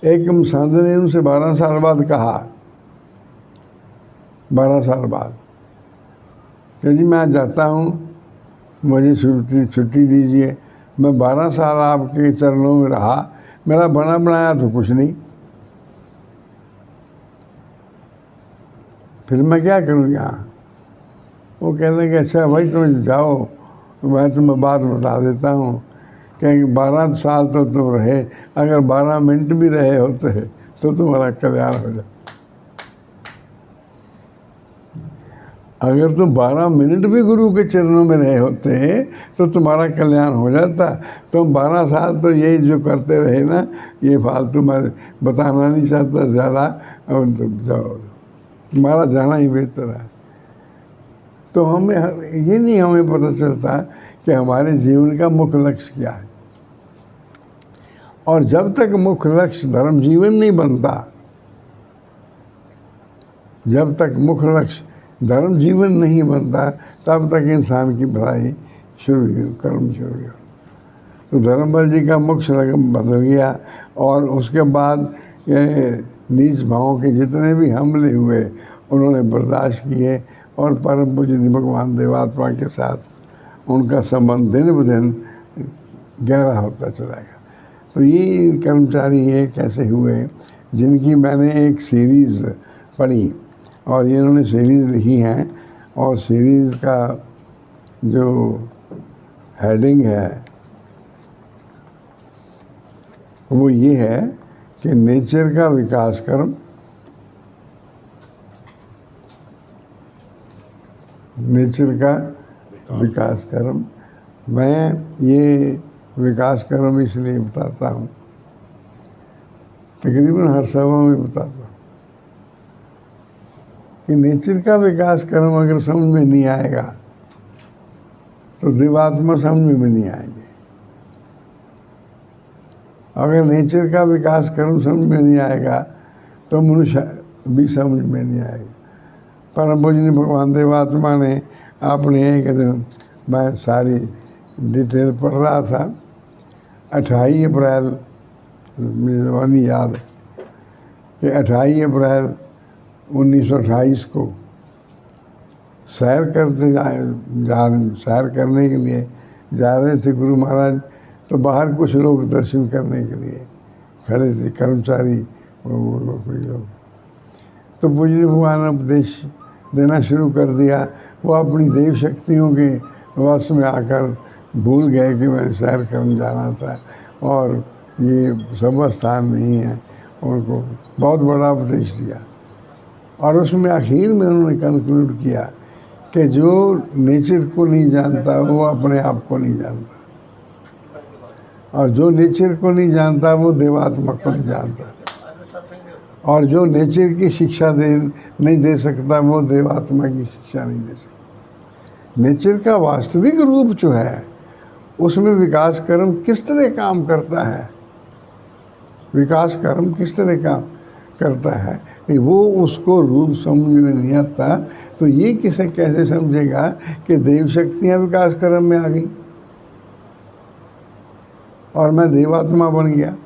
एक मसंद ने उनसे 12 साल बाद कहा, 12 साल बाद, कि जी मैं जाता हूँ, मुझे छुट्टी दीजिए। मैं 12 साल आपके चरणों में रहा, मेरा बना बनाया तो कुछ नहीं, फिर मैं क्या करूँ यहाँ? वो कहने कि अच्छा भाई तुम जाओ, मैं तुम्हें बात बता देता हूँ कि 12 साल तो तुम रहे, अगर 12 मिनट भी रहे होते तो तुम्हारा कल्याण हो जाता। अगर तुम 12 मिनट भी गुरु के चरणों में रहे होते तो तुम्हारा कल्याण हो जाता। तुम 12 साल तो यही जो करते रहे ना, ये फालतू मैं बताना नहीं चाहता ज़्यादा, और तुम जाओ, तुम्हारा जाना ही बेहतर है। तो हमें ये नहीं हमें पता चलता कि हमारे जीवन का मुख्य लक्ष्य क्या है। और जब तक मुख्य लक्ष्य धर्म जीवन नहीं बनता, जब तक मुख्य लक्ष्य धर्म जीवन नहीं बनता, तब तक इंसान की भलाई शुरू कर्म शुरू हो। तो धर्मपाल जी का मुख्य लक्ष्य बदल गया, और उसके बाद नीच भावों के जितने भी हमले हुए उन्होंने बर्दाश्त किए, और परम पूज्य भगवान देवात्मा के साथ उनका संबंध दिन ब दिन गहरा होता चला गया। तो ये कर्मचारी ये कैसे हुए, जिनकी मैंने एक सीरीज़ पढ़ी और इन्होंने सीरीज़ लिखी हैं, और सीरीज़ का जो हेडिंग है वो ये है कि नेचर का विकास कर्म, नेचर का विकास कर्म। मैं ये विकास कर्म इसलिए बताता हूँ, तकरीबन हर सभा में बताता हूँ कि नेचर का विकास कर्म अगर समझ में नहीं आएगा तो देवात्मा समझ में नहीं आएंगे। अगर नेचर का विकास कर्म समझ में नहीं आएगा तो मनुष्य भी समझ में नहीं आएगा। परम पूजनीय भगवान देवात्मा ने अपने एक दिन, मैं सारी डिटेल पढ़ रहा था, 28 अप्रैल, मुझे नहीं याद कि 28 अप्रैल 1928 को सैर करते सैर करने के लिए जा रहे थे गुरु महाराज। तो बाहर कुछ लोग दर्शन करने के लिए खड़े थे, कर्मचारी कोई लोग। तो पूजनीय भगवान ने उपदेश देना शुरू कर दिया। वो अपनी देव शक्तियों के वश में आकर भूल गए कि मैंने सैर करने जाना था और ये सब स्थान नहीं है। उनको बहुत बड़ा उपदेश दिया और उसमें आखिर में उन्होंने कंक्लूड किया कि जो नेचर को नहीं जानता वो अपने आप को नहीं जानता, और जो नेचर को नहीं जानता वो देवात्मा को नहीं जानता, और जो नेचर की शिक्षा नहीं दे सकता वो देवात्मा की शिक्षा नहीं दे सकता। नेचर का वास्तविक रूप जो है उसमें विकास कर्म किस तरह काम करता है, विकास कर्म किस तरह काम करता है, नहीं वो उसको रूप समझ में नहीं आता। तो ये कैसे समझेगा कि देव शक्तियाँ विकास कर्म में आ गई और मैं देवात्मा बन गया।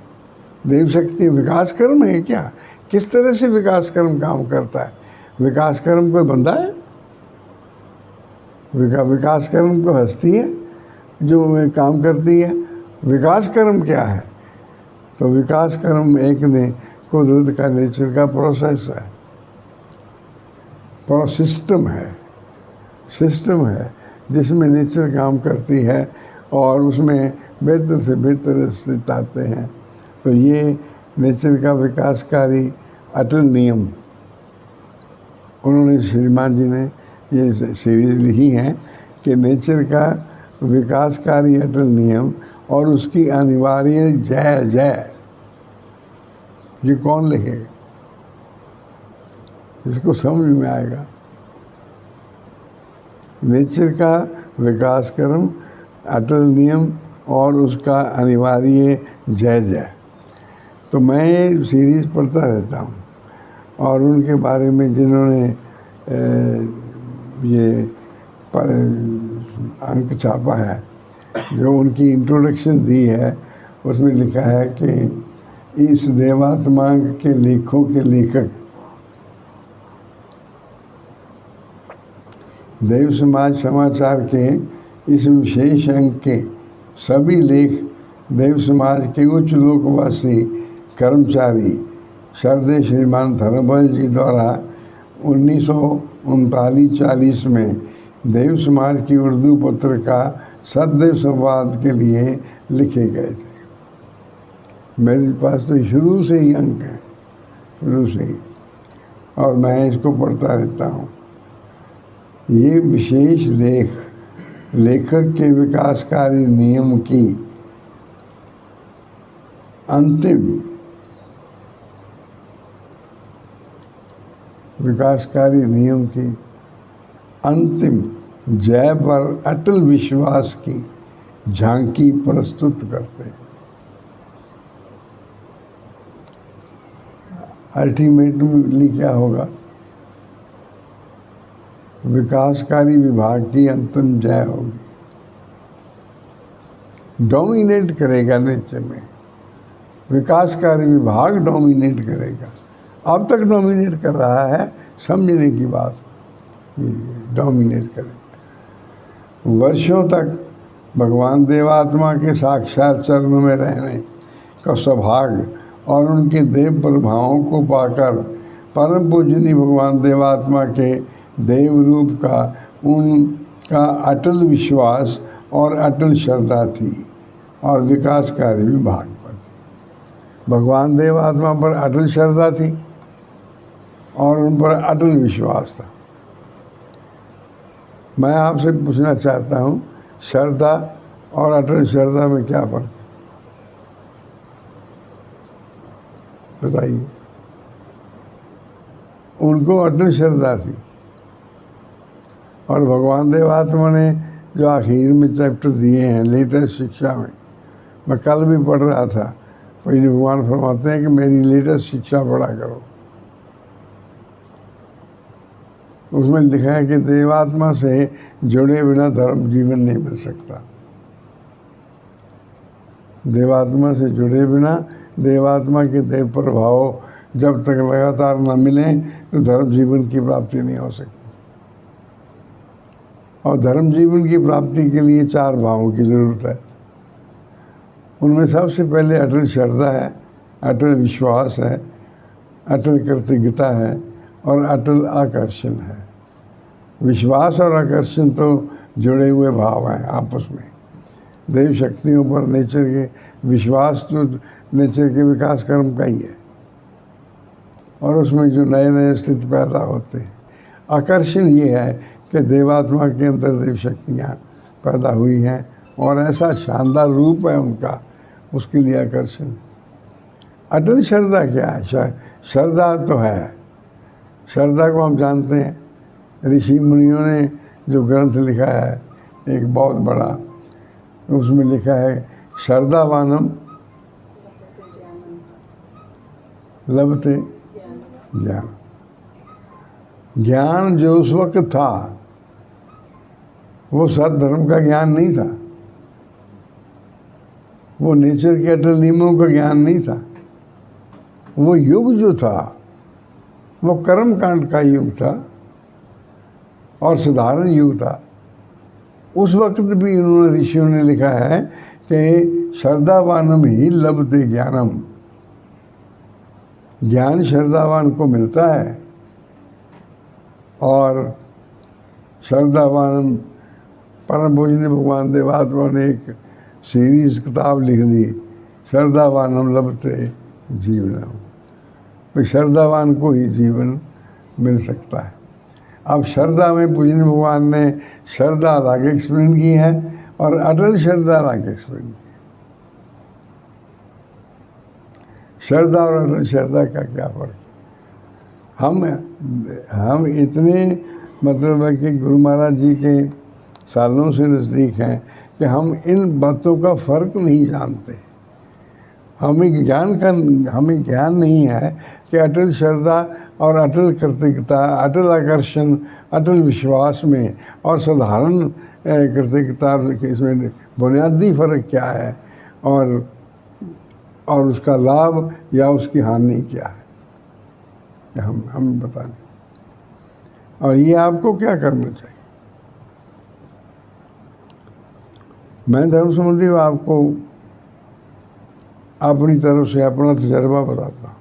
देव शक्ति विकास कर्म है क्या? किस तरह से विकास कर्म काम करता है? विकास कर्म कोई बंदा है? विकास कर्म को हस्ती है जो काम करती है। विकास कर्म क्या है? तो विकास कर्म एक ने कुदरत का, नेचर का प्रोसेस है, पूरा सिस्टम है जिसमें नेचर काम करती है और उसमें बेहतर से बेहतर स्थिति आते हैं। तो ये नेचर का विकासकारी अटल नियम, उन्होंने श्रीमान जी ने ये सीरीज लिखी है कि नेचर का विकासकारी अटल नियम और उसकी अनिवार्य जय। ये कौन लिखेगा? इसको समझ में आएगा। नेचर का विकास कर्म, अटल नियम और उसका अनिवार्य जय। तो मैं ये सीरीज़ पढ़ता रहता हूँ और उनके बारे में जिन्होंने ये अंक छापा है, जो उनकी इंट्रोडक्शन दी है, उसमें लिखा है कि इस देवात्मा के लेखों के लेखक देव समाज समाचार के इस विशेष अंक के सभी लेख देव समाज के उच्च लोकवासी कर्मचारी श्रद्धेय श्रीमान धर्मपाल जी द्वारा 1939-40 में देव समाज की उर्दू पत्रिका सदैव संवाद के लिए लिखे गए थे। मेरे पास तो शुरू से ही अंक है, शुरू से ही, और मैं इसको पढ़ता रहता हूँ। ये विशेष लेखक के विकासकारी नियम की अंतिम जय पर अटल विश्वास की झांकी प्रस्तुत करते हैं। अल्टीमेटली क्या होगा? विकासकारी विभाग की अंतिम जय होगी, डोमिनेट करेगा नेचर में। विकासकारी विभाग डोमिनेट करेगा, अब तक डोमिनेट कर रहा है, समझने की बात, ये डोमिनेट करेगा। वर्षों तक भगवान देवात्मा के साक्षात चरण में रहने का सौभाग्य और उनके देव प्रभावों को पाकर परम पूजनीय भगवान देवात्मा के देव रूप का उन का अटल विश्वास और अटल श्रद्धा थी और विकास कार्य भी भाग पर थी। भगवान देव आत्मा पर अटल श्रद्धा थी और उन पर अटल विश्वास था। मैं आपसे पूछना चाहता हूँ, श्रद्धा और अटल श्रद्धा में क्या फर्क है? बताइए। उनको अटल श्रद्धा थी और भगवान देव आत्मा ने जो आखिर में चैप्टर दिए हैं लेटेस्ट शिक्षा में, मैं कल भी पढ़ रहा था, पहले भगवान फरमाते हैं कि मेरी लेटेस्ट शिक्षा पढ़ा करो। उसमें लिखा है कि देवात्मा से जुड़े बिना धर्म जीवन नहीं मिल सकता। देवात्मा से जुड़े बिना, देवात्मा के देव प्रभाव जब तक लगातार न मिले तो धर्म जीवन की प्राप्ति नहीं हो सकती। और धर्म जीवन की प्राप्ति के लिए 4 भावों की जरूरत है। उनमें सबसे पहले अटल श्रद्धा है, अटल विश्वास है, अटल कृतज्ञता है और अटल आकर्षण है। विश्वास और आकर्षण तो जुड़े हुए भाव हैं आपस में। देव शक्तियों पर नेचर के विश्वास तो नेचर के विकास कर्म का ही है और उसमें जो नए नए स्थिति पैदा होते हैं। आकर्षण ये है कि देवात्मा के अंदर देव शक्तियाँ पैदा हुई हैं और ऐसा शानदार रूप है उनका, उसके लिए आकर्षण। अटल श्रद्धा क्या है? श्रद्धा तो है, श्रद्धा को हम जानते हैं। ऋषि मुनियों ने जो ग्रंथ लिखा है एक बहुत बड़ा, उसमें लिखा है श्रद्धावानम लभते ज्ञान। ज्ञान जो उस वक्त था वो सद्धर्म का ज्ञान नहीं था, वो नेचर के अटल नियमों का ज्ञान नहीं था। वो युग जो था वो कर्म कांड का युग था और साधारण युग था। उस वक्त भी उन्होंने ऋषियों ने लिखा है कि श्रद्धावानम ही लभते ज्ञानम। ज्ञान श्रद्धावान को मिलता है और श्रद्धावानम परम पूजनीय भगवान देवात्मा ने एक सीरीज किताब लिख दी, श्रद्धावानम लभते जीवनम। तो श्रद्धावान को ही जीवन मिल सकता है। अब श्रद्धा में पूजनीय भगवान ने श्रद्धा अलग एक्सप्लेन की है और अटल श्रद्धा अलग एक्सप्लेन की है। श्रद्धा और अटल श्रद्धा का क्या फर्क? हम इतने मतलब है कि गुरु महाराज जी के सालों से नज़दीक हैं कि हम इन बातों का फ़र्क नहीं जानते। हमें ज्ञान नहीं है कि अटल श्रद्धा और अटल कृतज्ञता, अटल आकर्षण, अटल विश्वास में और साधारण कृतज्ञता के इसमें बुनियादी फ़र्क क्या है और उसका लाभ या उसकी हानि क्या है, हम बता दें। और ये आपको क्या करना चाहिए। मैं धर्म संबंधी आपको अपनी तरफ से अपना तजर्बा बताता हूँ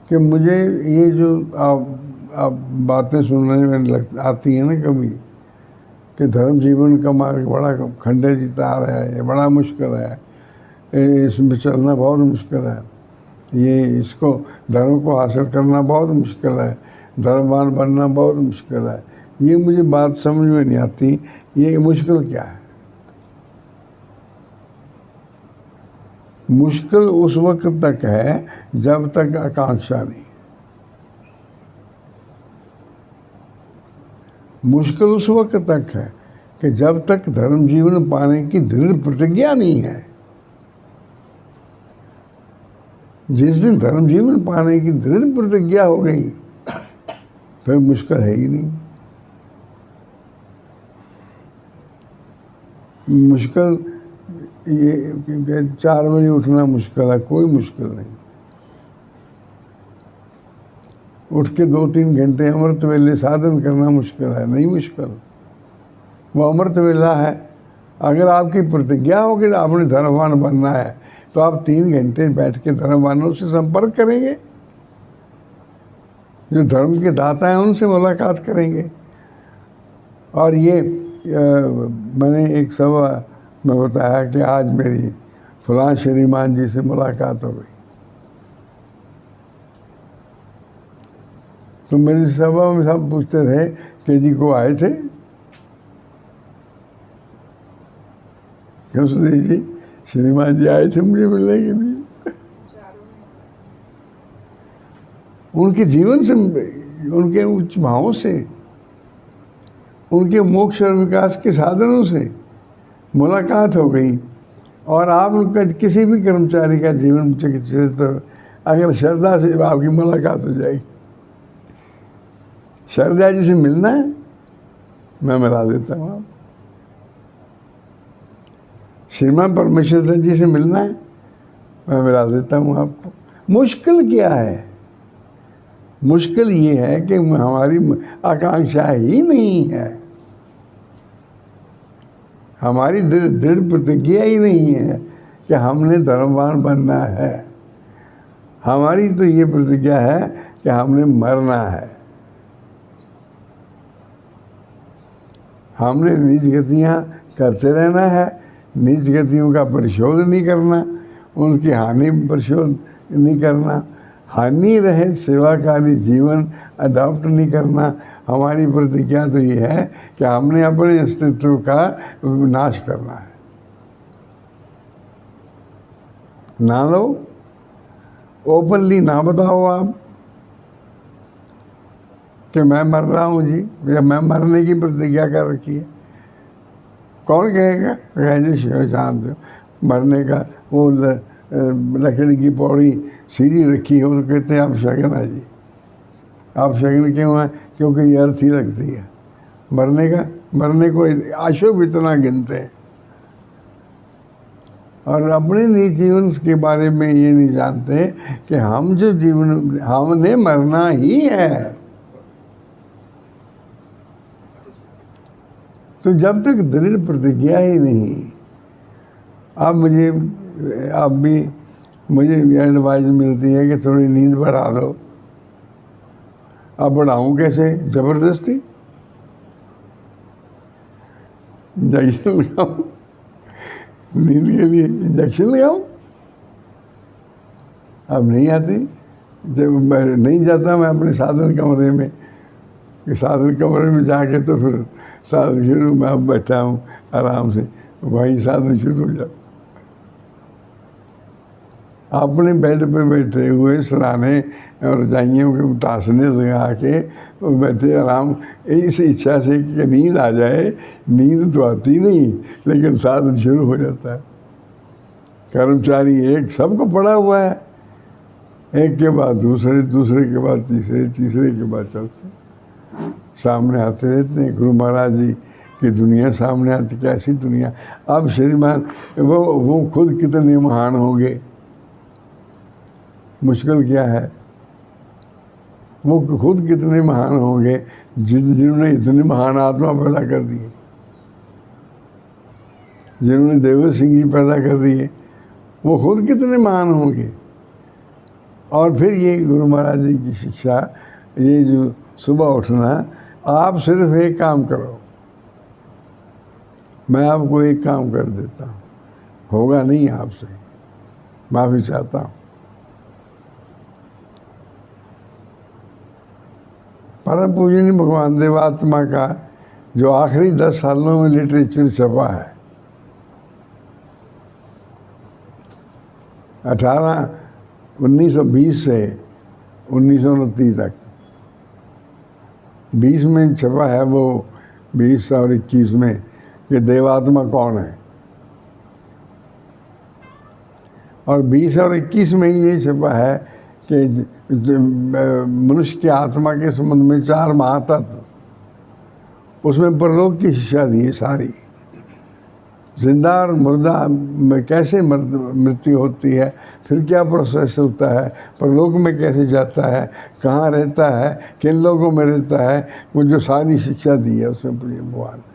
कि मुझे ये जो आप बातें सुनने में आती हैं ना कभी कि धर्म जीवन का मार्ग बड़ा खंडे जीता आ रहा है, ये बड़ा मुश्किल है, इसमें चलना बहुत मुश्किल है, ये इसको धर्म को हासिल करना बहुत मुश्किल है, धर्मवान बनना बहुत मुश्किल है। ये मुझे बात समझ में नहीं आती, ये मुश्किल क्या है। मुश्किल उस वक्त तक है जब तक आकांक्षा नहीं। मुश्किल उस वक्त तक है कि जब तक धर्म जीवन पाने की दृढ़ प्रतिज्ञा नहीं है। जिस दिन धर्म जीवन पाने की दृढ़ प्रतिज्ञा हो गई फिर मुश्किल है ही नहीं। मुश्किल ये 4 बजे उठना मुश्किल है, कोई मुश्किल नहीं। उठ के 2-3 घंटे अमृत वेले साधन करना मुश्किल है, नहीं मुश्किल। वो अमृत वेला है। अगर आपकी प्रतिज्ञा हो कि आपने धर्मवान बनना है तो आप 3 घंटे बैठ के धर्मवानों से संपर्क करेंगे, जो धर्म के दाता हैं उनसे मुलाकात करेंगे, और ये मैंने एक सभा में बताया कि आज मेरी फलां श्रीमान जी से मुलाकात हो गई, तो मेरी सभा में सब पूछते रहे कि जी को आए थे क्यों? सुधीर जी श्रीमान जी आए थे मुझे मिलने के लिए। उनके जीवन से, उनके उच्च भावों से, उनके मोक्ष और विकास के साधनों से मुलाकात हो गई। और आप उनका किसी भी कर्मचारी का जीवन चरित्र अगर श्रद्धा से आपकी मुलाकात हो जाएगी, श्रद्धा जी से मिलना है मैं मिला देता हूँ। आप श्रीमान परमेश्वर जी से मिलना है मैं मिला देता हूँ आपको। मुश्किल क्या है? मुश्किल ये है कि हमारी आकांक्षा ही नहीं है, हमारी दृढ़ प्रतिज्ञा ही नहीं है कि हमने धर्मवान बनना है। हमारी तो ये प्रतिज्ञा है कि हमने मरना है। हमने नीच गतियाँ करते रहना है, नीच गतियों का परिशोध नहीं करना, उनकी हानि परिशोध नहीं करना, हानि रहित सेवाकारी जीवन अडॉप्ट नहीं करना। हमारी प्रतिज्ञा तो ये है कि हमने अपने अस्तित्व का नाश करना है। ना लो, ओपनली ना बताओ आप कि मैं मर रहा हूँ जी, या मैं मरने की प्रतिज्ञा कर रखी है। कौन कहेगा? कहे शिव शांत मरने का वो लकड़ी की पौड़ी सीधी रखी हो तो कहते हैं आप शगन है जी। आप शगन क्यों है? क्योंकि ये अर्थ ही लगती है मरने का। मरने को अशुभ इतना गिनते हैं और अपने निज जीवन के बारे में ये नहीं जानते कि हम जो जीवन, हमने मरना ही है। तो जब तक दृढ़ प्रतिज्ञा ही नहीं, अब भी मुझे एडवाइस मिलती है कि थोड़ी नींद बढ़ा दो। अब बढ़ाऊँ कैसे? ज़बरदस्ती इंजेक्शन लगाऊँ? नींद के लिए इंजेक्शन लगाऊँ? अब नहीं आती। जब मैं नहीं जाता मैं अपने साधन कमरे में, कि साधन कमरे में जाके तो फिर साधन शुरू, मैं अब बैठा हूँ आराम से, वहीं साधन शुरू हो जाता। अपने बेड पे बैठे हुए सराहने और रजाइयों के तासने लगा के बैठे आराम, इस इच्छा से कि नींद आ जाए। नींद तो आती नहीं, लेकिन साधन शुरू हो जाता है। कर्मचारी एक सबको पड़ा हुआ है, एक के बाद दूसरे, दूसरे के बाद तीसरे, तीसरे के बाद चौथे, सामने आते रहते हैं। गुरु महाराज जी की दुनिया सामने आती, कैसी दुनिया। अब श्रीमान वो खुद कितने महान होंगे, मुश्किल क्या है? वो खुद कितने महान होंगे जिन्होंने इतने महान आत्मा पैदा कर दिए, जिन्होंने देवर सिंह जी पैदा कर दिए, वो खुद कितने महान होंगे। और फिर ये गुरु महाराज जी की शिक्षा, ये जो सुबह उठना, आप सिर्फ एक काम करो, मैं आपको एक काम कर देता हूँ, होगा नहीं आपसे, माफ़ी चाहता हूँ। परम पूजनीय भगवान देवात्मा का जो आखिरी 10 सालों में लिटरेचर छपा है, 1920 से 1929 तक, 20 में छपा है वो, 20 और 21 में, कि देवात्मा कौन है। और 20 और 21 में ही ये छपा है कि मनुष्य की आत्मा के संबंध में 4 महातत्व, उसमें परलोक की शिक्षा दी है सारी। जिंदा और मुर्दा में कैसे मृत्यु होती है, फिर क्या प्रोसेस होता है, परलोक में कैसे जाता है, कहाँ रहता है, किन लोगों में रहता है, वो जो सारी शिक्षा दी है उसमें प्रिय भगवान ने।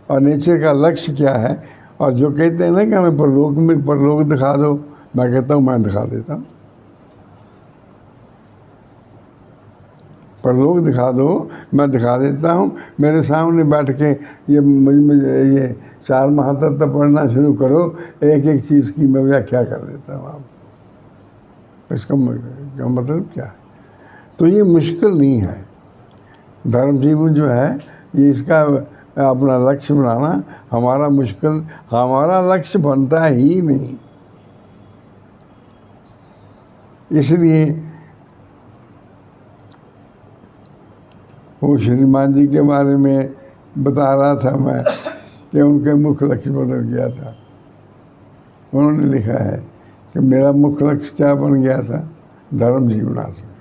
और नेचर का लक्ष्य क्या है। और जो कहते हैं ना कि हमें परलोक दिखा दो, मैं कहता हूँ मैं दिखा देता हूँ। पर लोग दिखा दो, मैं दिखा देता हूँ, मेरे सामने बैठ के मुझे ये 4 महातत्व पढ़ना शुरू करो, एक एक चीज़ की मैं व्याख्या कर देता हूँ। आप इसका मतलब क्या है? तो ये मुश्किल नहीं है। धर्म जीवन जो है ये इसका अपना लक्ष्य बनाना हमारा मुश्किल, हमारा लक्ष्य बनता ही नहीं। इसलिए वो श्रीमान जी के बारे में बता रहा था मैं कि उनके मुख्य लक्ष्य बदल गया था। उन्होंने लिखा है कि मेरा मुख्य लक्ष्य क्या बन गया था? धर्म जीवन हासिल करना।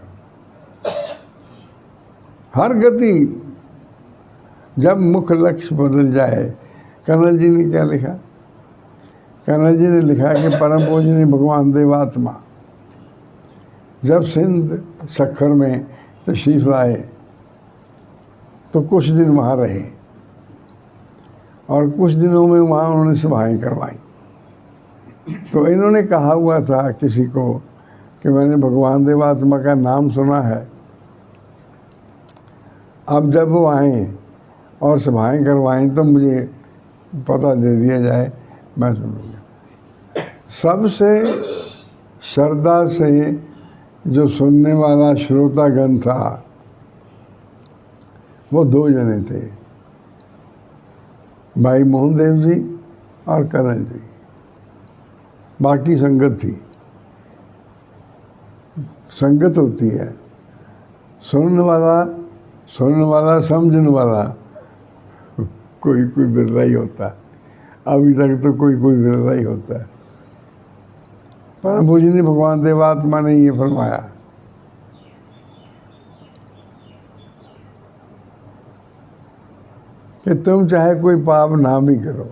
हर गति जब मुख्य लक्ष्य बदल जाए, कर्नल जी ने क्या लिखा? कर्नल जी ने लिखा कि परम पूजनीय भगवान देवात्मा जब सिंध सखर में तशरीफ लाए तो कुछ दिन वहाँ रहे और कुछ दिनों में वहाँ उन्होंने सभाएँ करवाई। तो इन्होंने कहा हुआ था किसी को कि मैंने भगवान देवात्मा का नाम सुना है, अब जब वो आए और सभाएँ करवाएं तो मुझे पता दे दिया जाए, मैं सुनूँगा। सबसे श्रद्धा से जो सुनने वाला श्रोतागण था वो 2 जने थे, भाई मोहन देव जी और कर्नल जी। बाकी संगत थी। संगत होती है, सुनने वाला समझने वाला कोई बिरला ही होता है। अभी तक तो कोई बिरला ही होता है। परम पूजनीय भगवान देवात्मा ने ये फरमाया कि तुम चाहे कोई पाप ना भी करो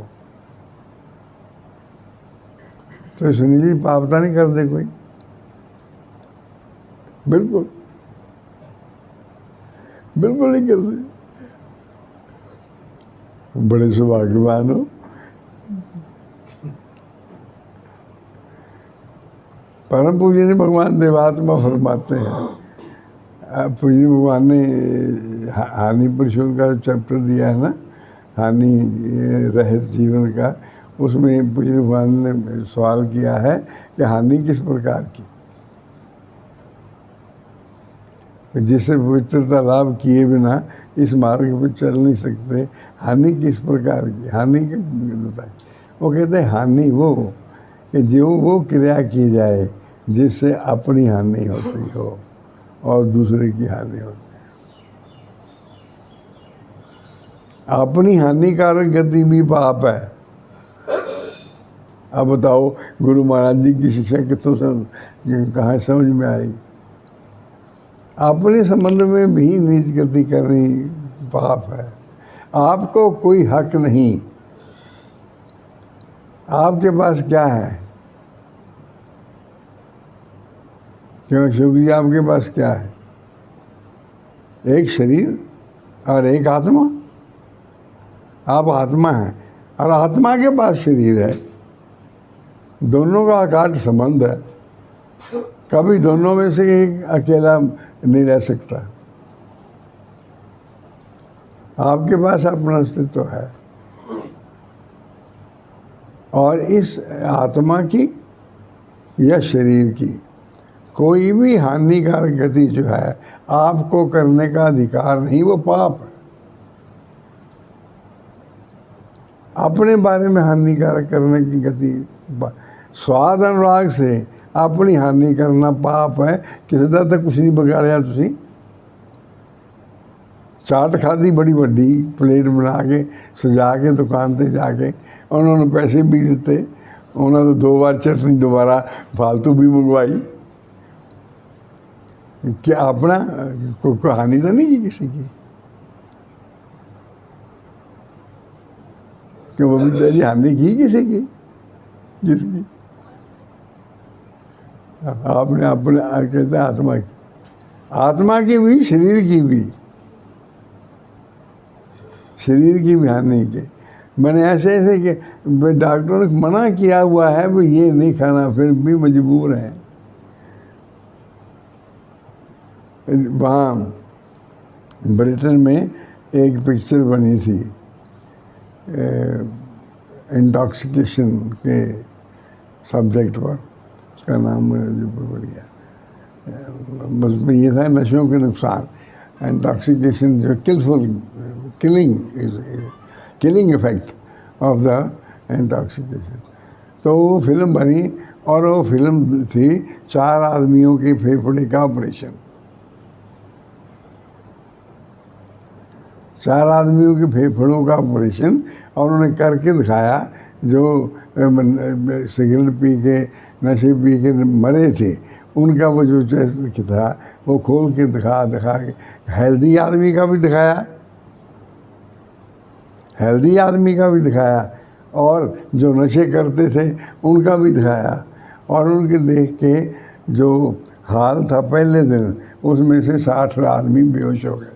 तो सुनी जी पापता नहीं कर दे कोई, बिल्कुल नहीं कर दे। बड़े सौभाग्यवान हो। परम पूजनीय भगवान देवात्मा फरमाते हैं, पूजनीय भगवान ने हानि परिशोध का चैप्टर दिया है ना, हानि रहित जीवन का, उसमें पूजनीय भगवान ने सवाल किया है कि हानि किस प्रकार की, जिससे पवित्रता लाभ किए बिना इस मार्ग पर चल नहीं सकते, हानि किस प्रकार की? हानि के बताए। वो कहते हैं हानि वो कि जो वो क्रिया की जाए जिससे अपनी हानि होती हो और दूसरे की हानि होती है। अपनी हानिकारक गति भी पाप है। अब बताओ गुरु महाराज जी की शिक्षा कितों कहाँ समझ में आएगी? अपने संबंध में भी नीच गति करनी पाप है। आपको कोई हक नहीं। आपके पास क्या है? क्यों शुक्रिया, आपके पास क्या है? एक शरीर और एक आत्मा। आप आत्मा हैं और आत्मा के पास शरीर है। दोनों का अकाट संबंध है। कभी दोनों में से एक अकेला नहीं रह सकता। आपके पास अपना अस्तित्व है और इस आत्मा की या शरीर की कोई भी हानिकारक गति जो है आपको करने का अधिकार नहीं, वो पाप है। अपने बारे में हानिकारक करने की गति, स्वाद अनुराग से अपनी हानि करना पाप है। किसी तरह तक कुछ नहीं बिगाड़िया, तुसी चाट खाधी बड़ी वड्डी प्लेट बना के सजा के दुकान पे जाके, उन्होंने पैसे भी दिते, उन्होंने 2 बार चटनी दोबारा फालतू भी मंगवाई। क्या अपना कोई हानि तो नहीं की किसी की? क्यों वो भी तेरी हानि की किसी की? जिसकी आपने अपने कहते हैं आत्मा की भी, शरीर की भी हानि की। मैंने ऐसे कि डॉक्टरों ने मना किया हुआ है वो ये नहीं खाना, फिर भी मजबूर हैं। वहाँ ब्रिटेन में एक पिक्चर बनी थी इंटॉक्सिकेशन के सब्जेक्ट पर, उसका नाम मुझे भूल गया। बस में ये था नशों के नुकसान, इंटॉक्सिकेशन जो killing effect of the intoxication. तो वो फिल्म बनी और वो फिल्म थी 4 आदमियों के फेफड़े का ऑपरेशन। 4 आदमियों के फेफड़ों का ऑपरेशन और उन्होंने करके दिखाया। जो सिगरेट पी के नशे पी के मरे थे उनका वो जो चेस्ट था वो खोल के दिखा के हेल्दी आदमी का भी दिखाया, हेल्दी आदमी का भी दिखाया, और जो नशे करते थे उनका भी दिखाया। और उनके देख के जो हाल था पहले दिन, उसमें से 60 आदमी बेहोश हो गए।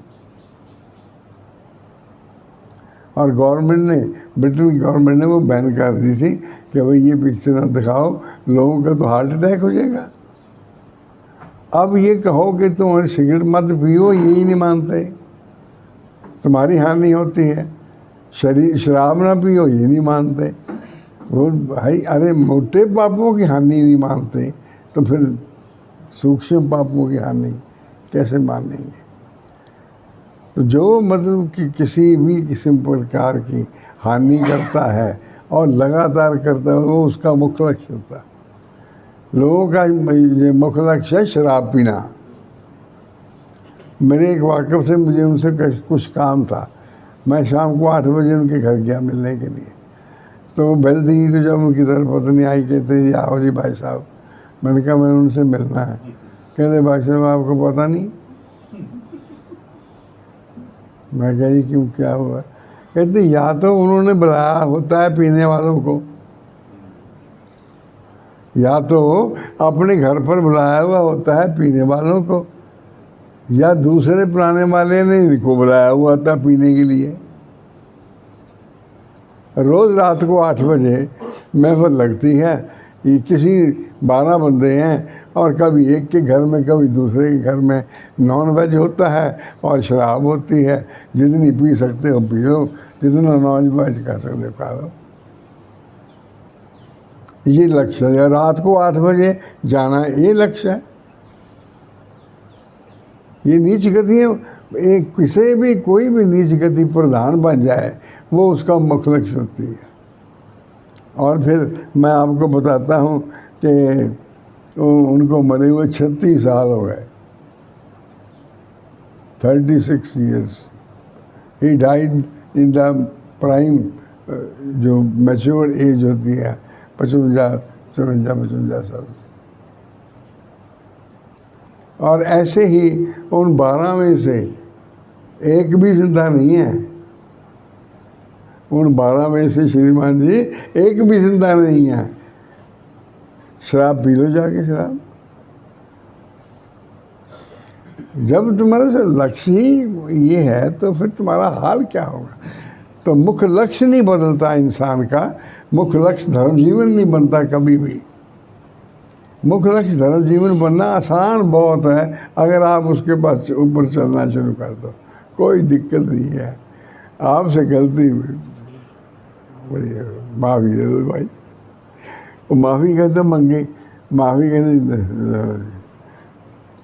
और गवर्नमेंट ने, ब्रिटेन की गवर्नमेंट ने वो बैन कर दी थी कि भाई ये पिक्चर ना दिखाओ, लोगों का तो हार्ट अटैक हो जाएगा। अब ये कहो कि तुम सिगरेट मत पियो, यही नहीं मानते, तुम्हारी हानि होती है। शराब ना पियो, ये नहीं मानते। वो भाई अरे मोटे पापों की हानि नहीं मानते तो फिर सूक्ष्म पापों की हानि कैसे मानेंगे। तो जो मतलब कि किसी भी किस्म प्रकार की हानि करता है और लगातार करता है, वो उसका मुख्य लक्ष्य होता है। लोगों का ये मुख्य लक्ष्य है शराब पीना। मेरे एक वाकिफ से मुझे उनसे कुछ काम था, मैं शाम को 8 बजे उनके घर गया मिलने के लिए। तो वो बेल दी तो जब उनकी तरफ पत्नी आई, कहते आओ जी भाई साहब। मैंने कहा मैंने उनसे मिलना है। कहते भाई साहब आपको पता नहीं। मैं कहा जी क्यों, क्या हुआ? कहते या तो उन्होंने बुलाया होता है पीने वालों को, या तो अपने घर पर बुलाया हुआ होता है पीने वालों को, या दूसरे पुराने वाले ने इनको बुलाया हुआ था पीने के लिए। रोज़ रात को 8 बजे महफिल लगती है। ये किसी 12 बंदे हैं और कभी एक के घर में कभी दूसरे के घर में नॉन वेज होता है और शराब होती है। जितनी पी सकते हो पी लो, जितना नॉन वेज खा सकते हो खा लो। ये लक्ष्य है। रात को 8 बजे जाना ये लक्ष्य है। ये नीच गतियाँ, एक किसी भी कोई भी नीच गति प्रधान बन जाए वो उसका मुख्य लक्ष्य होती है। और फिर मैं आपको बताता हूँ कि उनको मरे हुए 36 साल हो गए, 36 years। He died in the prime, जो मैच्योर एज होती है 55 साल। और ऐसे ही उन 12 में से एक भी जिंदा नहीं है। उन 12 में से श्रीमान जी एक भी जिंदा नहीं है। शराब पी लो जाके शराब। जब तुम्हारा लक्ष्य ही ये है तो फिर तुम्हारा हाल क्या होगा। तो मुख्य लक्ष्य नहीं बदलता इंसान का, मुख्य लक्ष्य धर्म जीवन नहीं बनता कभी भी। मुख्य लक्ष्य धर्म जीवन बनना आसान बहुत है अगर आप उसके बाद ऊपर चलना शुरू कर दो, कोई दिक्कत नहीं है। आपसे गलती माफ़ी दे दो भाई। वो माफ़ी कहते मंगे, माफ़ी कहते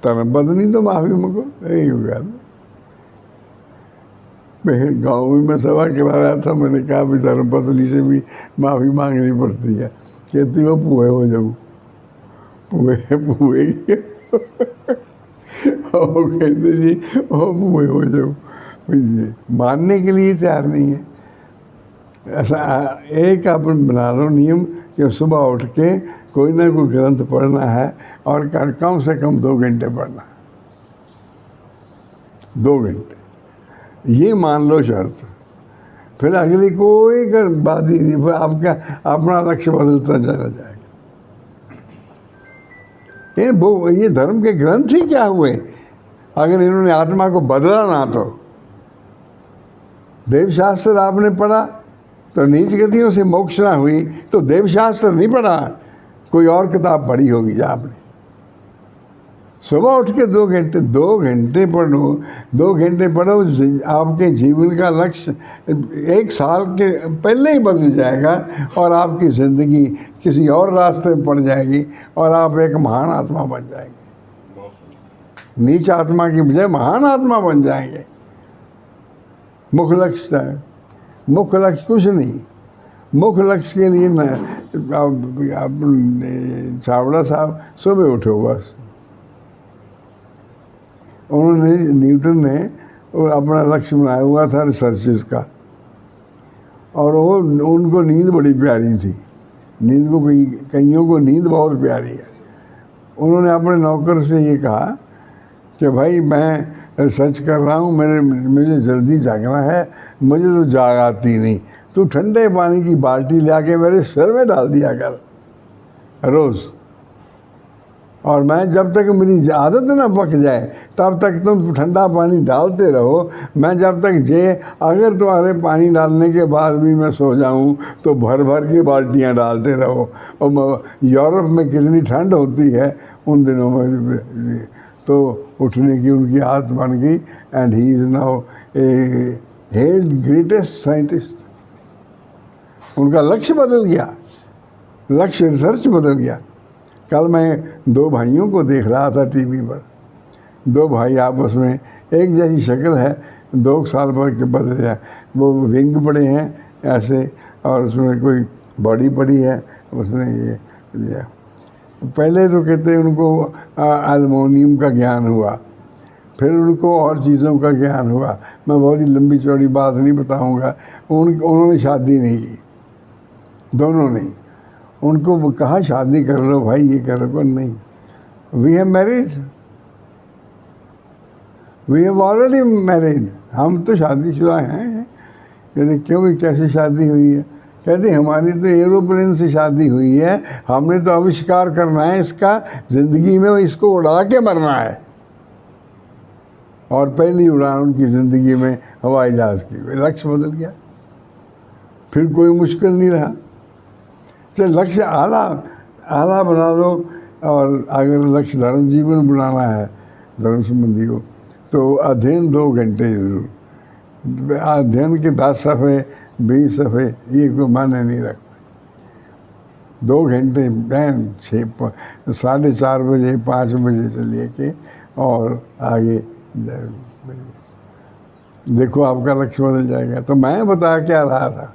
धर्म बदली तो माफ़ी मंगो, यही हो गया। मैं गाँव में मैं सभा करा रहा था, मैंने कहा भी धर्म पत्नी से भी माफ़ी मांगनी पड़ती है। कहती वो पुए हो जाऊँ, पुए कहते जी वो पुए हो जाऊँ, मानने के लिए तैयार नहीं है। ऐसा एक आप बना लो नियम कि सुबह उठ के कोई ना कोई ग्रंथ पढ़ना है और कम से कम 2 घंटे पढ़ना, 2 घंटे, ये मान लो शर्त। फिर अगली कोई बात ही नहीं, फिर आपका अपना लक्ष्य बदलता चला जाएगा। ये धर्म के ग्रंथ ही क्या हुए अगर इन्होंने आत्मा को बदला ना। तो देवशास्त्र आपने पढ़ा तो नीच गतियों से मोक्ष ना हुई, तो देवशास्त्र नहीं पढ़ा, कोई और किताब पढ़ी होगी आपने। सुबह उठ के 2 घंटे पढ़ो, 2 घंटे पढ़ो, आपके जीवन का लक्ष्य 1 साल के पहले ही बदल जाएगा और आपकी ज़िंदगी किसी और रास्ते में पड़ जाएगी और आप एक महान आत्मा बन जाएंगे। नीच आत्मा की बजाय महान आत्मा बन जाएंगे। मुख्य लक्ष्य है, मुख्य लक्ष्य कुछ नहीं। मुख्य लक्ष्य के लिए न चावड़ा साहब सुबह उठो बस। उन्होंने न्यूटन ने अपना लक्ष्य बनाया हुआ था रिसर्चेस का, और वो उनको नींद बड़ी प्यारी थी। नींद को कईयों को नींद बहुत प्यारी है। उन्होंने अपने नौकर से ये कहा कि भाई मैं रिसर्च कर रहा हूँ, मुझे जल्दी जागना है, मुझे तो जाग आती नहीं, तू ठंडे पानी की बाल्टी ला के मेरे सिर में डाल दिया कर रोज़, और मैं जब तक मेरी आदत ना पक जाए तब तक तुम ठंडा पानी डालते रहो। मैं जब तक अगर तुम्हारे पानी डालने के बाद भी मैं सो जाऊं तो भर भर के बाल्टियाँ डालते रहो। और यूरोप में कितनी ठंड होती है उन दिनों में, तो उठने की उनकी आदत बन गई। And he is now a greatest scientist. उनका लक्ष्य बदल गया, लक्ष्य रिसर्च बदल गया। कल मैं 2 भाइयों को देख रहा था टीवी पर। 2 भाई आपस में एक जैसी शक्ल है, 2 साल पर के बदले हैं। वो विंग पड़े हैं ऐसे, और उसमें कोई बॉडी पड़ी है, उसने ये पहले तो कहते उनको एल्युमिनियम का ज्ञान हुआ, फिर उनको और चीज़ों का ज्ञान हुआ। मैं बहुत ही लंबी चौड़ी बात नहीं बताऊंगा। उन्होंने शादी नहीं की, दोनों नहीं। उनको कहा शादी कर लो भाई, ये करो, नहीं। We have married, we have already married. हम तो शादीशुदा हैं। कहते क्यों भी, कैसे शादी हुई है? कहते हमारी तो एरोप्लेन से शादी हुई है, हमने तो आविष्कार करना है इसका, ज़िंदगी में इसको उड़ा के मरना है। और पहली उड़ान उनकी ज़िंदगी में हवाई जहाज़ की। लक्ष्य बदल गया, फिर कोई मुश्किल नहीं रहा। चल लक्ष्य आला बना दो। और अगर लक्ष्य धर्म जीवन बनाना है, धर्म संबंधी हो, तो अध्ययन 2 घंटे जरूर। अध्ययन के 10 सफ़े 20 सफ़े ये कोई माने नहीं रखता। 2 घंटे 4:30 बजे 5 बजे से लेके और आगे देखो आपका लक्ष्य बदल जाएगा। तो मैं बता क्या रहा था,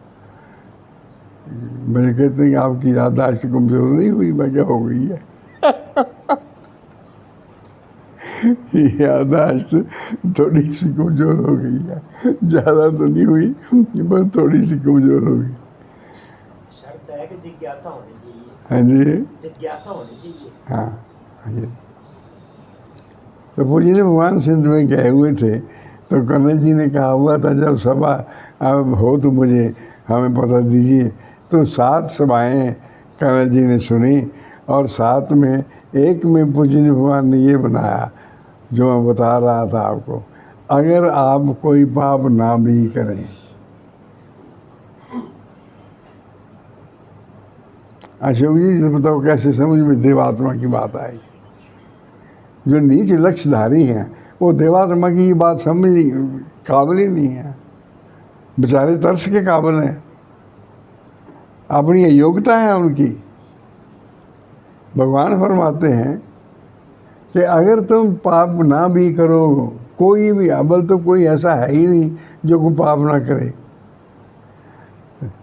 मुझे कहते हैं कि आपकी याददाश्त कमज़ोर नहीं हुई। मैं क्या हो गई है? याददाश्त थोड़ी सी कमज़ोर हो गई है, ज़्यादा तो नहीं हुई, बस थोड़ी सी कमज़ोर हो गई। शर्त है कि जिज्ञासा होनी चाहिए। हाँ जी, जिज्ञासा होनी चाहिए। हाँ ये तो पूजी ने भगवान सिंध में गए हुए थे, तो कर्नल जी ने कहा हुआ था जब सभा अब हो तो मुझे हमें पता दीजिए। तो 7 सभाएँ कर्नल जी ने सुनी, और 7 में एक में पूजनीय भगवान ने ये बनाया जो मैं बता रहा था आपको। अगर आप कोई पाप ना भी करें, अशोक जी बताओ कैसे समझ में देवात्मा की बात आई? जो नीच लक्ष्यधारी हैं वो देवात्मा की ये बात समझ काबिल ही नहीं है, बेचारे तरस के काबिल हैं, अपनी योग्यता है उनकी। भगवान फरमाते हैं कि अगर तुम पाप ना भी करो, कोई भी अमल तो कोई ऐसा है ही नहीं जो कोई पाप ना करे,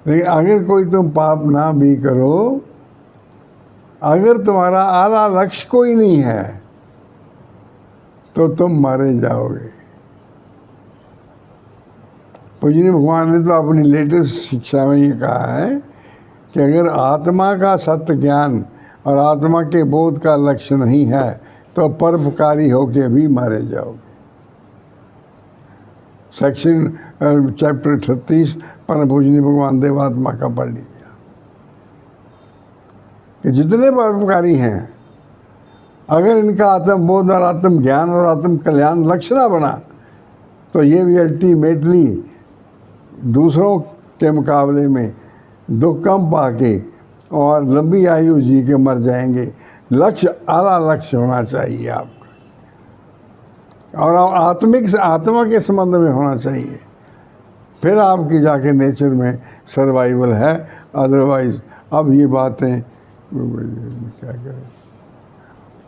लेकिन अगर कोई तुम पाप ना भी करो, अगर तुम्हारा आला लक्ष्य कोई नहीं है तो तुम मारे जाओगे। पूजनीय भगवान ने तो अपनी लेटेस्ट शिक्षा में ये कहा है कि अगर आत्मा का सत्य ज्ञान और आत्मा के बोध का लक्ष्य नहीं है तो परोपकारी होके भी मारे जाओगे। सेक्शन चैप्टर 36 परम पूजनीय भगवान देवात्मा का पढ़ लीजिए कि जितने परोपकारी हैं, अगर इनका आत्मबोध और आत्म ज्ञान और आत्म कल्याण लक्ष्य ना बना तो ये भी अल्टीमेटली दूसरों के मुकाबले में दुख कम पाके और लंबी आयु जी के मर जाएंगे। लक्ष्य आला लक्ष्य होना चाहिए आपका। और आत्मिक से आत्मा के संबंध में होना चाहिए, फिर आपकी जाके नेचर में सर्वाइवल है। अदरवाइज अब ये बातें क्या करें।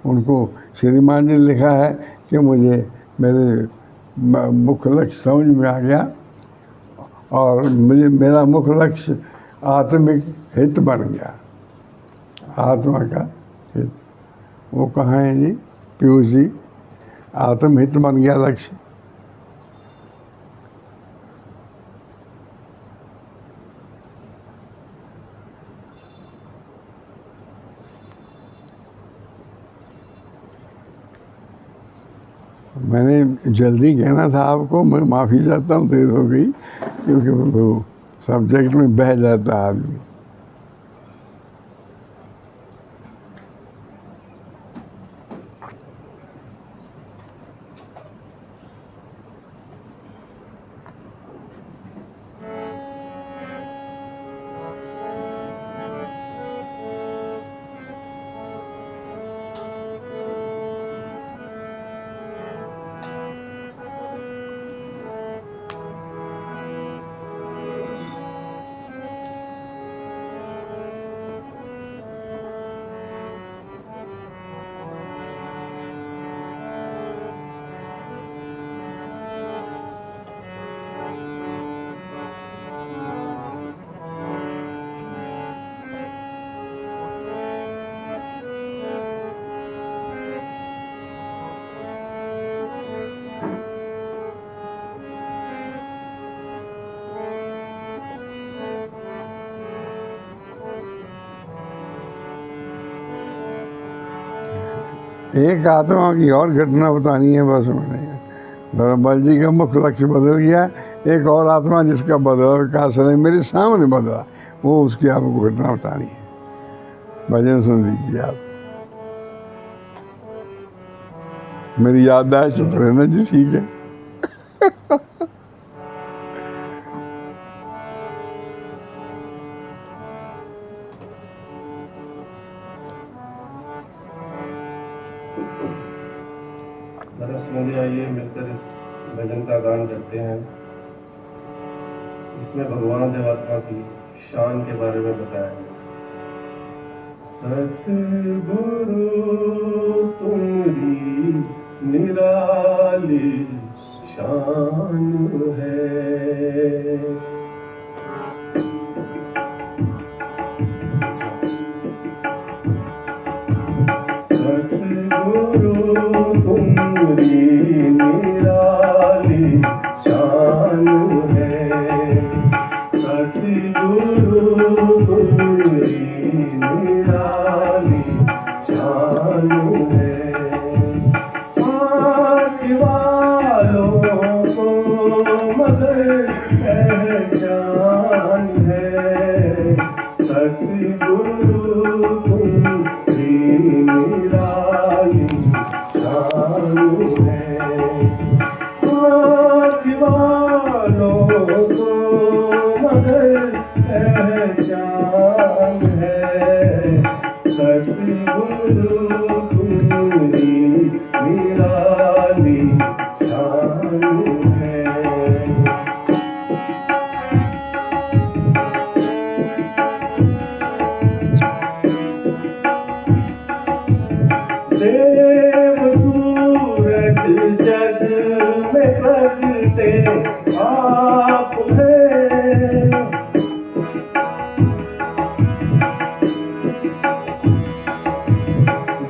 उनको श्रीमान ने लिखा है कि मुझे मेरे मुख्य लक्ष्य समझ में आ गया और मुझे मेरा मुख्य लक्ष्य आत्मिक हित बन गया, आत्मा का हित। वो कहाँ है जी पीयूष जी? आत्महित बन गया लक्ष्य। मैंने जल्दी कहना था आपको, मैं माफ़ी चाहता हूँ, देर हो गई, क्योंकि वो सब्जेक्ट में बह जाता है आदमी। एक आत्मा की और घटना बतानी है बस मैंने। धर्मपाल जी का मुख्य लक्ष्य बदल गया, एक और आत्मा जिसका बदला विकास है मेरे सामने बदला, वो उसकी आपको घटना बतानी है। भजन सुन लीजिए आप। मेरी याददाश्त चुप रहना जी, ठीक है। आइए मिलकर इस भजन का गान करते हैं। इसमें भगवान देवात्मा की शान के बारे में बताया गया। सतगुरु तुम्हारी निराली शान है, सतगुरु तुम्हारी निराली शान है, सतगुरु तुम्हारी निराली शान है। आँख वालों को मगर पहचान है, सतगुरु तुम्हारी निराली शान है। आँख वालों को मगर पहचान है, सतगुरु तुम्हारी निराली शान है। देव सूरज जग में प्रगटे आप हैं,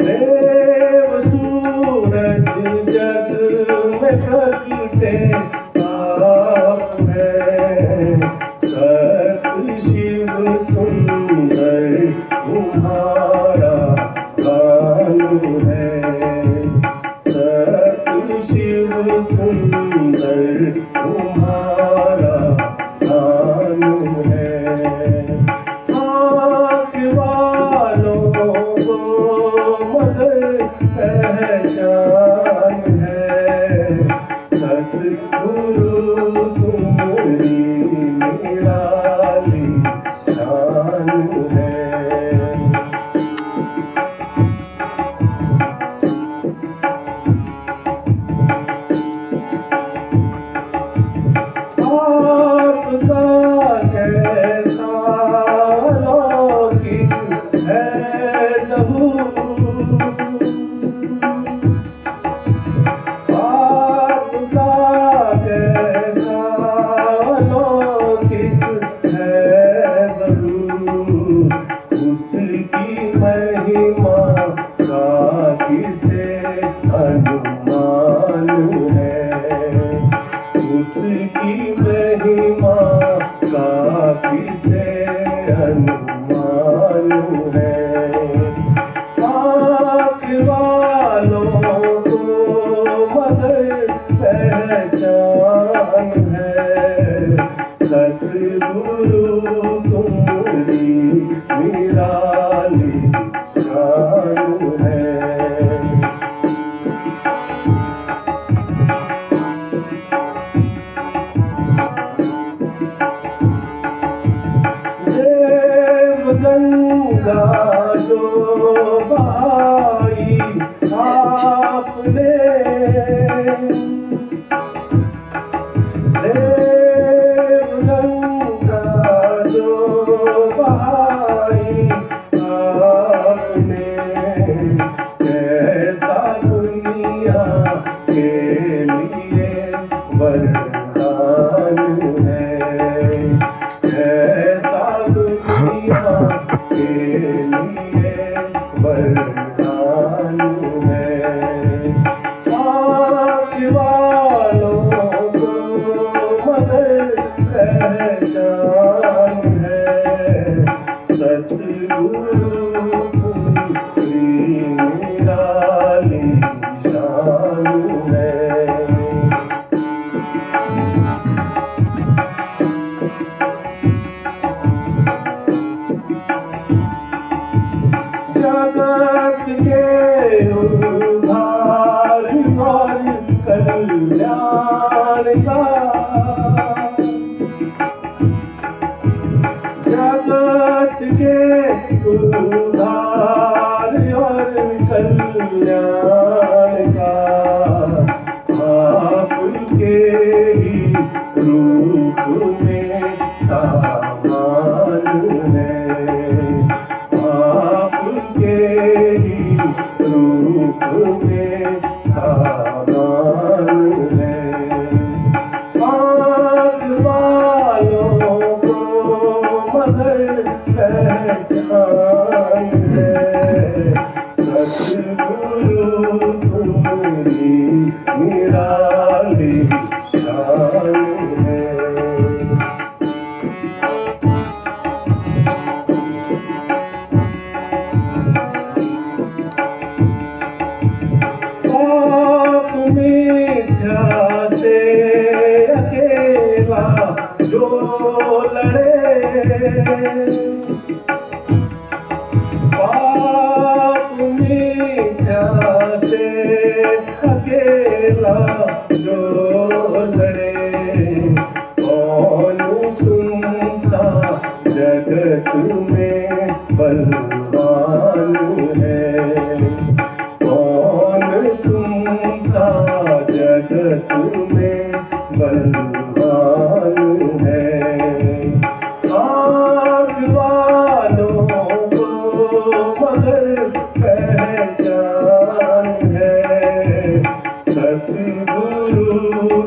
देव सूरज जग में प्रगटे आप हैं, सत शिव सुंदर तुम्हारा गान है, सत शिव सुंदर तुम्हारा गान है। आँख वालों को मगर पहचान है, सतगुरु तुम्हारी निराली शान है। वरदान है। ऐसा दुनिया के लिए वरदान है। आँख वालों को मगर पहचान है। सतगुरु तुम्हारी निराली शान है। जगत के उद्धार और कल्याण का, जगत के उद्धार और कल्याण का आपके ही रूप में सामान है। आपके ही रूप में सामान है। आँख वालों को मगर पहचान है। सतगुरु तुम्हारी निराली शान है। पाप मिथ्या से अकेला जो लड़े, पाप मिथ्या से अकेला जो लड़े, कौन तुम सा जगत में बलवान है। कौन तुम सा जगत में बलवान है। आँख वालों को मगर पहचान है। सतगुरु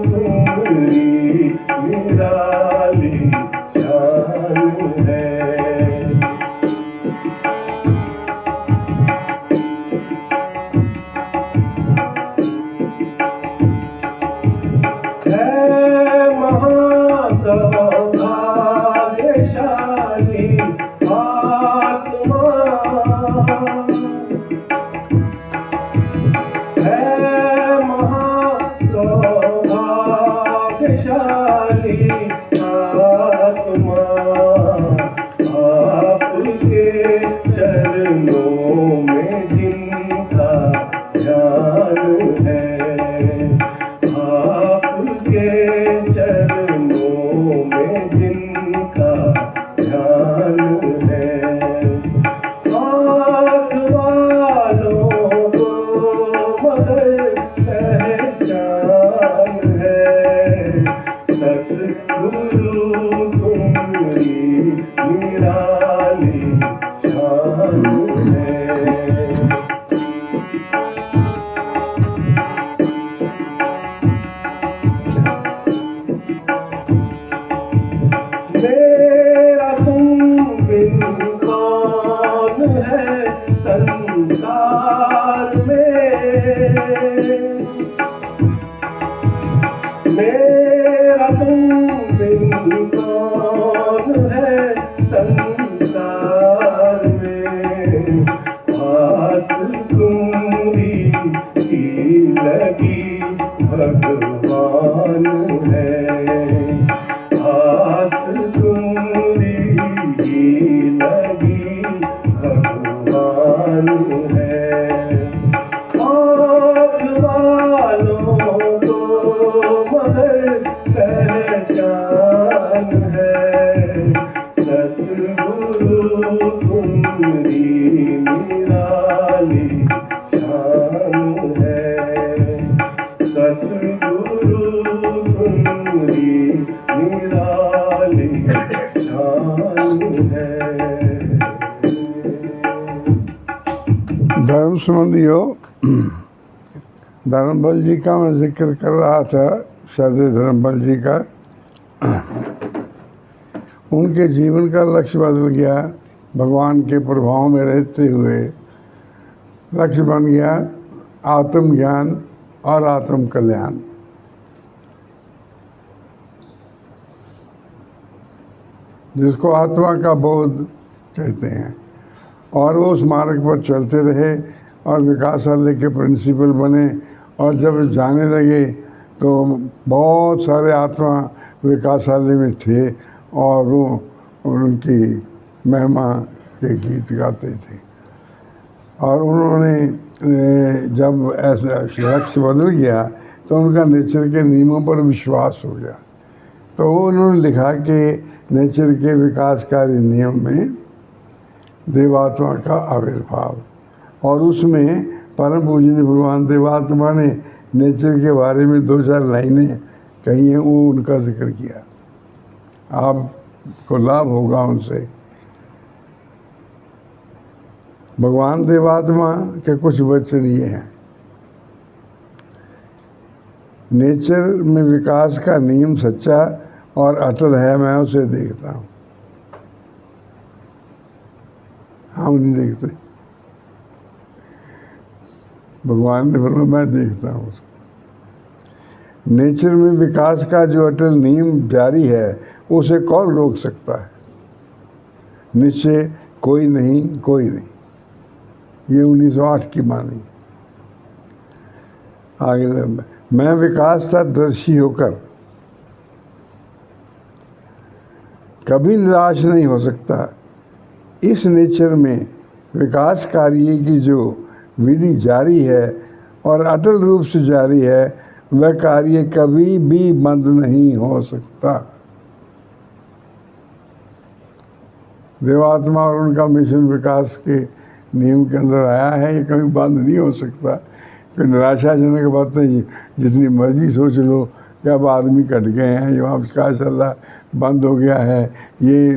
तुम्हारी निराली शान है। महासौभाग्यशाली आत्मा है। महासौभाग्यशाली आत्मा आपके चरणों में जिनका ध्यान है। आपके चरणों में जिनका ध्यान है। आँख वालों को मगर पहचान है। सतगुरु तुम्हारी निराली शान है। मेरा तुम बिन कौन है संसार में। मेरा तुम बिन कौन है संसार में। आस तुम्हारी ही लगी भगवान है। आस तुम्हारी ही लगी भगवान है। आँख वालों को मगर पहचान है। सतगुरु तुम्हारी निराली शान है। सतगुरु तुम्हारी निराली शान है। धर्म संबंधियों, धर्मबल जी का मैं जिक्र कर रहा था, श्रद्धेय धर्मबल जी का। उनके जीवन का लक्ष्य बदल गया। भगवान के प्रभाव में रहते हुए लक्ष्य बन गया आत्मज्ञान और आत्म कल्याण। जिसको आत्मा का बोध कहते हैं। और वो उस मार्ग पर चलते रहे और विकासालय के प्रिंसिपल बने। और जब जाने लगे तो बहुत सारे आत्मा विकासालय में थे और वो उनकी महिमा के गीत गाते थे। और उन्होंने जब ऐसा लक्ष्य बदल गया तो उनका नेचर के नियमों पर विश्वास हो गया। तो उन्होंने लिखा कि नेचर के विकासकारी नियम में देवात्मा का आविर्भाव, और उसमें परम पूजनीय भगवान देवात्मा ने नेचर के बारे में 2-4 लाइनें कही हैं, वो उनका जिक्र किया। आपको लाभ होगा उनसे। भगवान देवात्मा के कुछ वचन ये हैं। नेचर में विकास का नियम सच्चा और अटल है, मैं उसे देखता हूँ। हम नहीं देखते, भगवान ने बोला मैं देखता हूँ उसको। नेचर में विकास का जो अटल नियम जारी है उसे कौन रोक सकता है? निश्चय कोई नहीं, कोई नहीं। ये 1908 की बानी। आगे मैं विकास का दर्शी होकर कभी निराश नहीं हो सकता। इस नेचर में विकास कार्य की जो विधि जारी है और अटल रूप से जारी है, वह कार्य कभी भी बंद नहीं हो सकता। देवात्मा और उनका मिशन विकास के नियम के अंदर आया है, ये कभी बंद नहीं हो सकता। कोई निराशाजनक बात नहीं। जितनी मर्जी सोच लो कि अब आदमी कट गए हैं, ये विकास अल्लाह बंद हो गया है, ये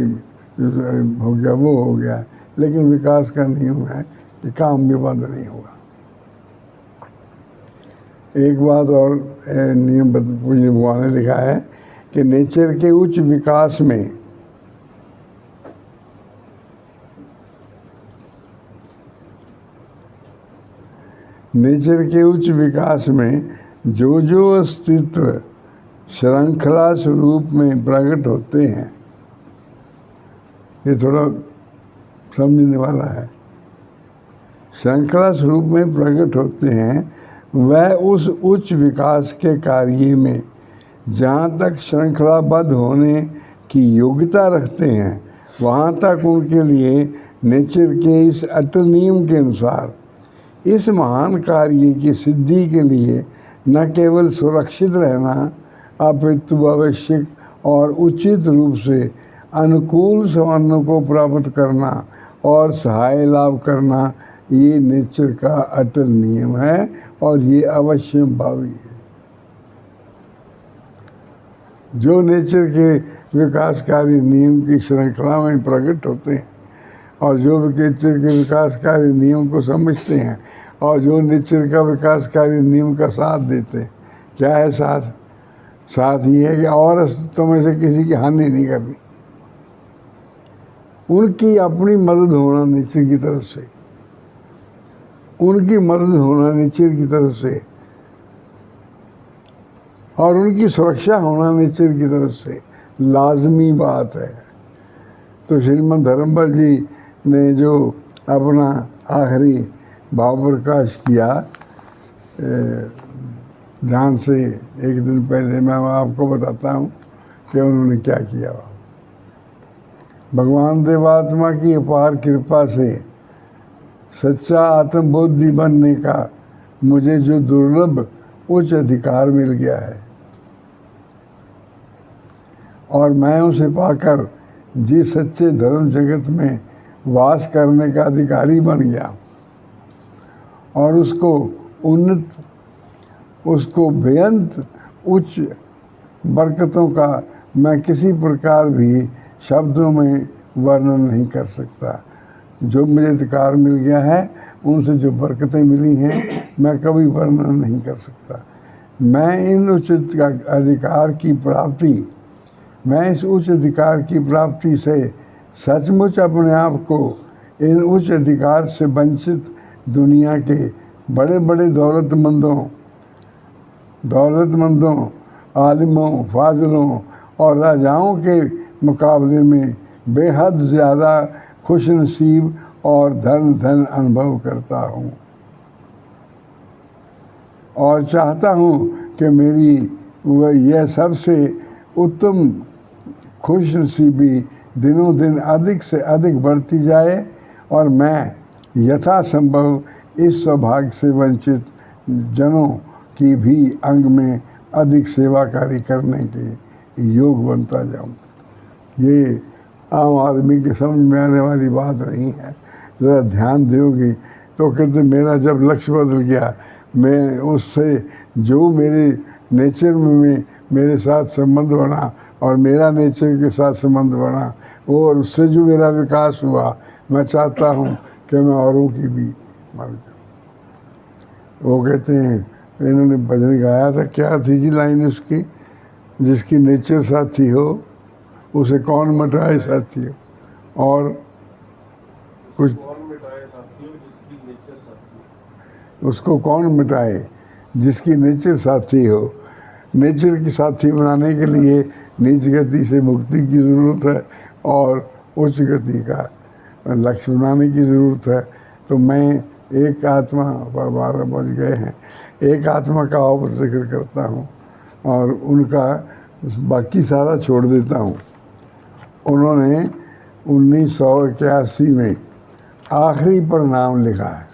हो गया, वो हो गया, लेकिन विकास का नियम है कि काम भी बंद नहीं होगा। एक बात और नियम पूज्य भगवान ने लिखा है कि नेचर के उच्च विकास में जो जो अस्तित्व श्रृंखला स्वरूप में प्रकट होते हैं, ये थोड़ा समझने वाला है। श्रृंखला स्वरूप में प्रकट होते हैं, वह उस उच्च विकास के कार्य में जहाँ तक श्रृंखलाबद्ध होने की योग्यता रखते हैं, वहाँ तक उनके लिए नेचर के इस अटल नियम के अनुसार इस महान कार्य की सिद्धि के लिए न केवल सुरक्षित रहना अपितु आवश्यक और उचित रूप से अनुकूल संबंधों को प्राप्त करना और सहाय लाभ करना, ये नेचर का अटल नियम है और ये अवश्य भावी है। जो नेचर के विकासकारी नियम की श्रृंखला में प्रकट होते हैं और जो नेचर के विकासकारी नियम को समझते हैं और जो नेचर का विकासकारी नियम का साथ देते हैं, क्या है साथ ये है कि और अस्तित्व में से किसी की हानि नहीं करनी। उनकी अपनी मदद होना नेचर की तरफ से, उनकी मदद होना नेचर की तरफ से और उनकी सुरक्षा होना नेचर की तरफ से लाजमी बात है। तो श्रीमद धर्मबल जी ने जो अपना आखिरी भाव प्रकाश किया, ध्यान से एक दिन पहले मैं आपको बताता हूँ कि उन्होंने क्या किया। भगवान देवात्मा की अपार कृपा से सच्चा आत्मबोधि बनने का मुझे जो दुर्लभ उच्च अधिकार मिल गया है और मैं उसे पाकर जिस सच्चे धर्म जगत में वास करने का अधिकारी बन गया और उसको बेअंत उच्च बरकतों का मैं किसी प्रकार भी शब्दों में वर्णन नहीं कर सकता। जो मुझे अधिकार मिल गया है, उनसे जो बरकतें मिली हैं मैं कभी वर्णन नहीं कर सकता। मैं इन उच्च अधिकार की प्राप्ति मैं इस उच्च अधिकार की प्राप्ति से सचमुच अपने आप को इन उच्च अधिकार से वंचित दुनिया के बड़े बड़े दौलतमंदों, आलिमों, फाजिलों और राजाओं के मुकाबले में बेहद ज़्यादा खुशनसीब और धन अनुभव करता हूँ और चाहता हूँ कि मेरी यह सबसे उत्तम खुशनसीबी दिनों दिन अधिक से अधिक बढ़ती जाए और मैं यथासंभव इस सौभाग्य से वंचित जनों की भी अंग में अधिक सेवाकारी करने के योग बनता जाऊं। ये आम आदमी के समझ में आने वाली बात नहीं है। ज़रा ध्यान दोगे तो कहते मेरा जब लक्ष्य बदल गया, मैं उससे जो मेरे नेचर में मेरे साथ संबंध बना और मेरा नेचर के साथ संबंध बना वो और उससे जो मेरा विकास हुआ, मैं चाहता हूँ कि मैं औरों की भी मदद करूँ। वो कहते हैं, इन्होंने भजन गाया था, क्या थी जी लाइन उसकी, जिसकी नेचर साथी हो उसे कौन मिटाए साथी हो, और कुछ कौन मिटाए साथियों जिसकी नेचर साथी हो। उसको कौन मिटाए जिसकी नेचर साथी हो। नेचर की साथी बनाने के लिए नीच गति से मुक्ति की ज़रूरत है और उच्च गति का लक्ष्य बनाने की ज़रूरत है। तो मैं एक आत्मा पर 12 बज गए हैं, एक आत्मा का और जिक्र करता हूँ और उनका बाकी सारा छोड़ देता हूँ। उन्होंने 1981 में आखिरी परिणाम लिखा है,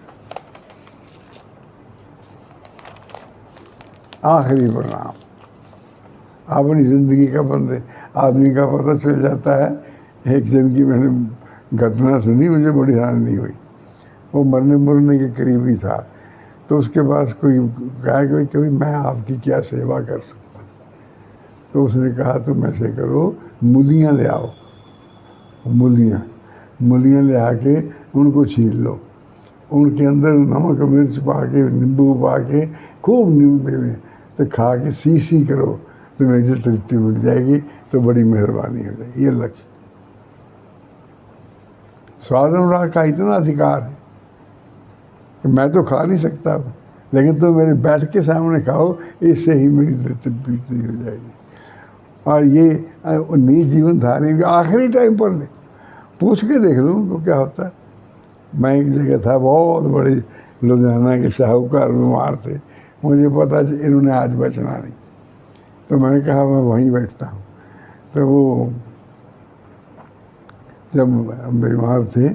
आखिरी परिणाम। अपनी ज़िंदगी का बंदे आदमी का पता चल जाता है। एक जन की मैंने घटना सुनी, मुझे बड़ी हैरानी हुई। वो मरने के करीब ही था, तो उसके पास कोई कहा कि कभी मैं आपकी क्या सेवा कर सकता हूँ। तो उसने कहा तुम ऐसे करो, मूलियाँ ले आओ, मूलियाँ ले आके उनको छील लो, उनके अंदर नमक मिर्च पा के नींबू पा के खूब नींबू में तो खा के सी करो, तुम्हें जो तृप्ति मिल जाएगी, तो बड़ी मेहरबानी हो जाएगी। ये लक्ष्य। स्वाद अनुराग का इतना अधिकार है कि मैं तो खा नहीं सकता, लेकिन तुम मेरे बैठ के सामने खाओ, इससे ही मेरी तृप्ति हो जाएगी। और ये निज जीवन धारने के आखिरी टाइम पर पूछ के देख लो उनको क्या होता है। मैं एक जगह था, बहुत बड़े लुधियाना के साहूकार बीमार थे, मुझे पता इन्होंने आज बचना नहीं, तो मैंने कहा मैं वहीं बैठता हूँ। तो वो जब बीमार थे